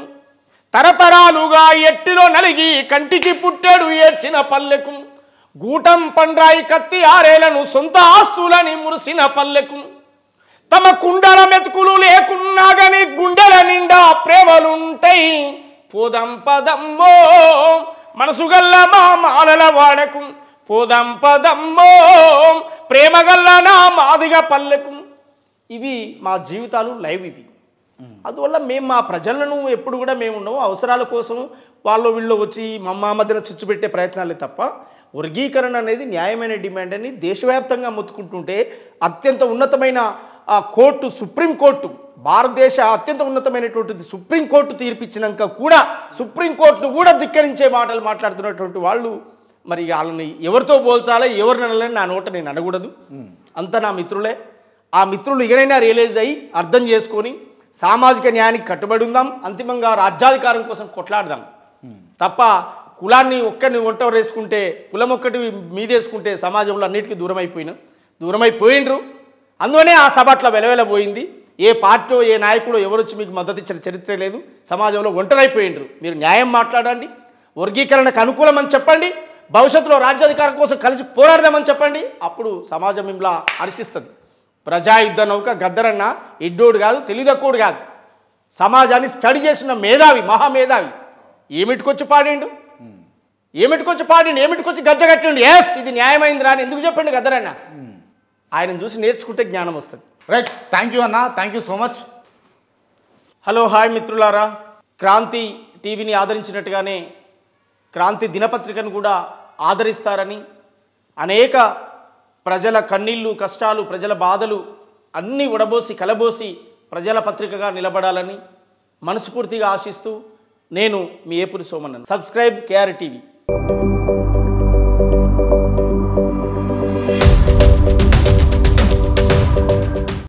తరతరాలుగా ఎట్టిలో నలిగి కంటికి పుట్టెడు ఏడ్చిన పల్లెకు, గూటం పండ్రాయి కత్తి ఆరేలను సొంత ఆస్తులని మురిసిన పల్లెకు, తమ కుండల మెతుకులు లేకున్నా గాని గుండెల నిండా ప్రేమలుంటాయి, పోదాం పదంబో మనసుగల్ల మా మాలల వాడకు, పోదాం పదంబో ప్రేమగల్ల నా మాదిగ పల్లెకు. ఇవి మా జీవితాలు లైవ్ ఇవి. అందువల్ల మేము మా ప్రజలను ఎప్పుడు కూడా మేము ఉండవు, అవసరాల కోసం వాళ్ళు వీళ్ళు వచ్చి మా మధ్యన చిచ్చు పెట్టే ప్రయత్నాలే తప్ప, వర్గీకరణ అనేది న్యాయమైన డిమాండ్ అని దేశవ్యాప్తంగా మొత్తుకుంటుంటే అత్యంత ఉన్నతమైన కోర్టు, సుప్రీంకోర్టు, భారతదేశ అత్యంత ఉన్నతమైనటువంటిది సుప్రీంకోర్టు తీర్పిచ్చినాక కూడా సుప్రీంకోర్టును కూడా ధిక్కరించే మాటలు మాట్లాడుతున్నటువంటి వాళ్ళు, మరి వాళ్ళని ఎవరితో పోల్చాలో ఎవరిని అనలేని నా నోట నేను అనకూడదు. అంతా నా మిత్రులే. ఆ మిత్రులు ఇకనైనా రియలైజ్ అయ్యి అర్థం చేసుకొని సామాజిక న్యాయానికి కట్టుబడి ఉందాం, అంతిమంగా రాజ్యాధికారం కోసం కొట్లాడదాం. తప్ప కులాన్ని ఒక్కరిని ఒంటరి వేసుకుంటే, కులం ఒక్కటి మీదేసుకుంటే సమాజంలో అన్నిటికీ దూరమైపోయిండ్రు. అందువనే ఆ సభ అట్లా వెలవెలబోయింది. ఏ పార్టీ, ఏ నాయకుడు ఎవరు వచ్చి మీకు మద్దతు ఇచ్చిన చరిత్ర లేదు. సమాజంలో ఒంటరైపోయిండ్రు. మీరు న్యాయం మాట్లాడండి, వర్గీకరణకు అనుకూలమని చెప్పండి, భవిష్యత్తులో రాజ్యాధికారం కోసం కలిసి పోరాడదామని చెప్పండి. అప్పుడు సమాజం మిమ్మల్ని హర్షిస్తుంది. ప్రజాయుద్ధ నౌక గద్దరన్న ఎడ్డోడు కాదు, తెలివితక్కువడు కాదు, సమాజాన్ని స్టడీ చేసిన మేధావి, మహామేధావి. ఏమిటికొచ్చి పాడిండు, ఏమిటికొచ్చి గజ్జగట్టిండు. ఎస్, ఇది న్యాయమైందిరా అని ఎందుకు చెప్పండి గద్దరన్న? ఆయనను చూసి నేర్చుకుంటే జ్ఞానం వస్తుంది. రైట్, థ్యాంక్ యూ అన్న, thank you so much. Hello, hi మిత్రులారా. క్రాంతి టీవీని ఆదరించినట్టుగానే క్రాంతి దినపత్రికను కూడా ఆదరిస్తారని, అనేక ప్రజల కన్నీళ్ళు, కష్టాలు, ప్రజల బాధలు అన్నీ ఉడబోసి కలబోసి ప్రజల పత్రికగా నిలబడాలని మనస్ఫూర్తిగా ఆశిస్తూ నేను మీ Epuri Somanna. Subscribe KR TV.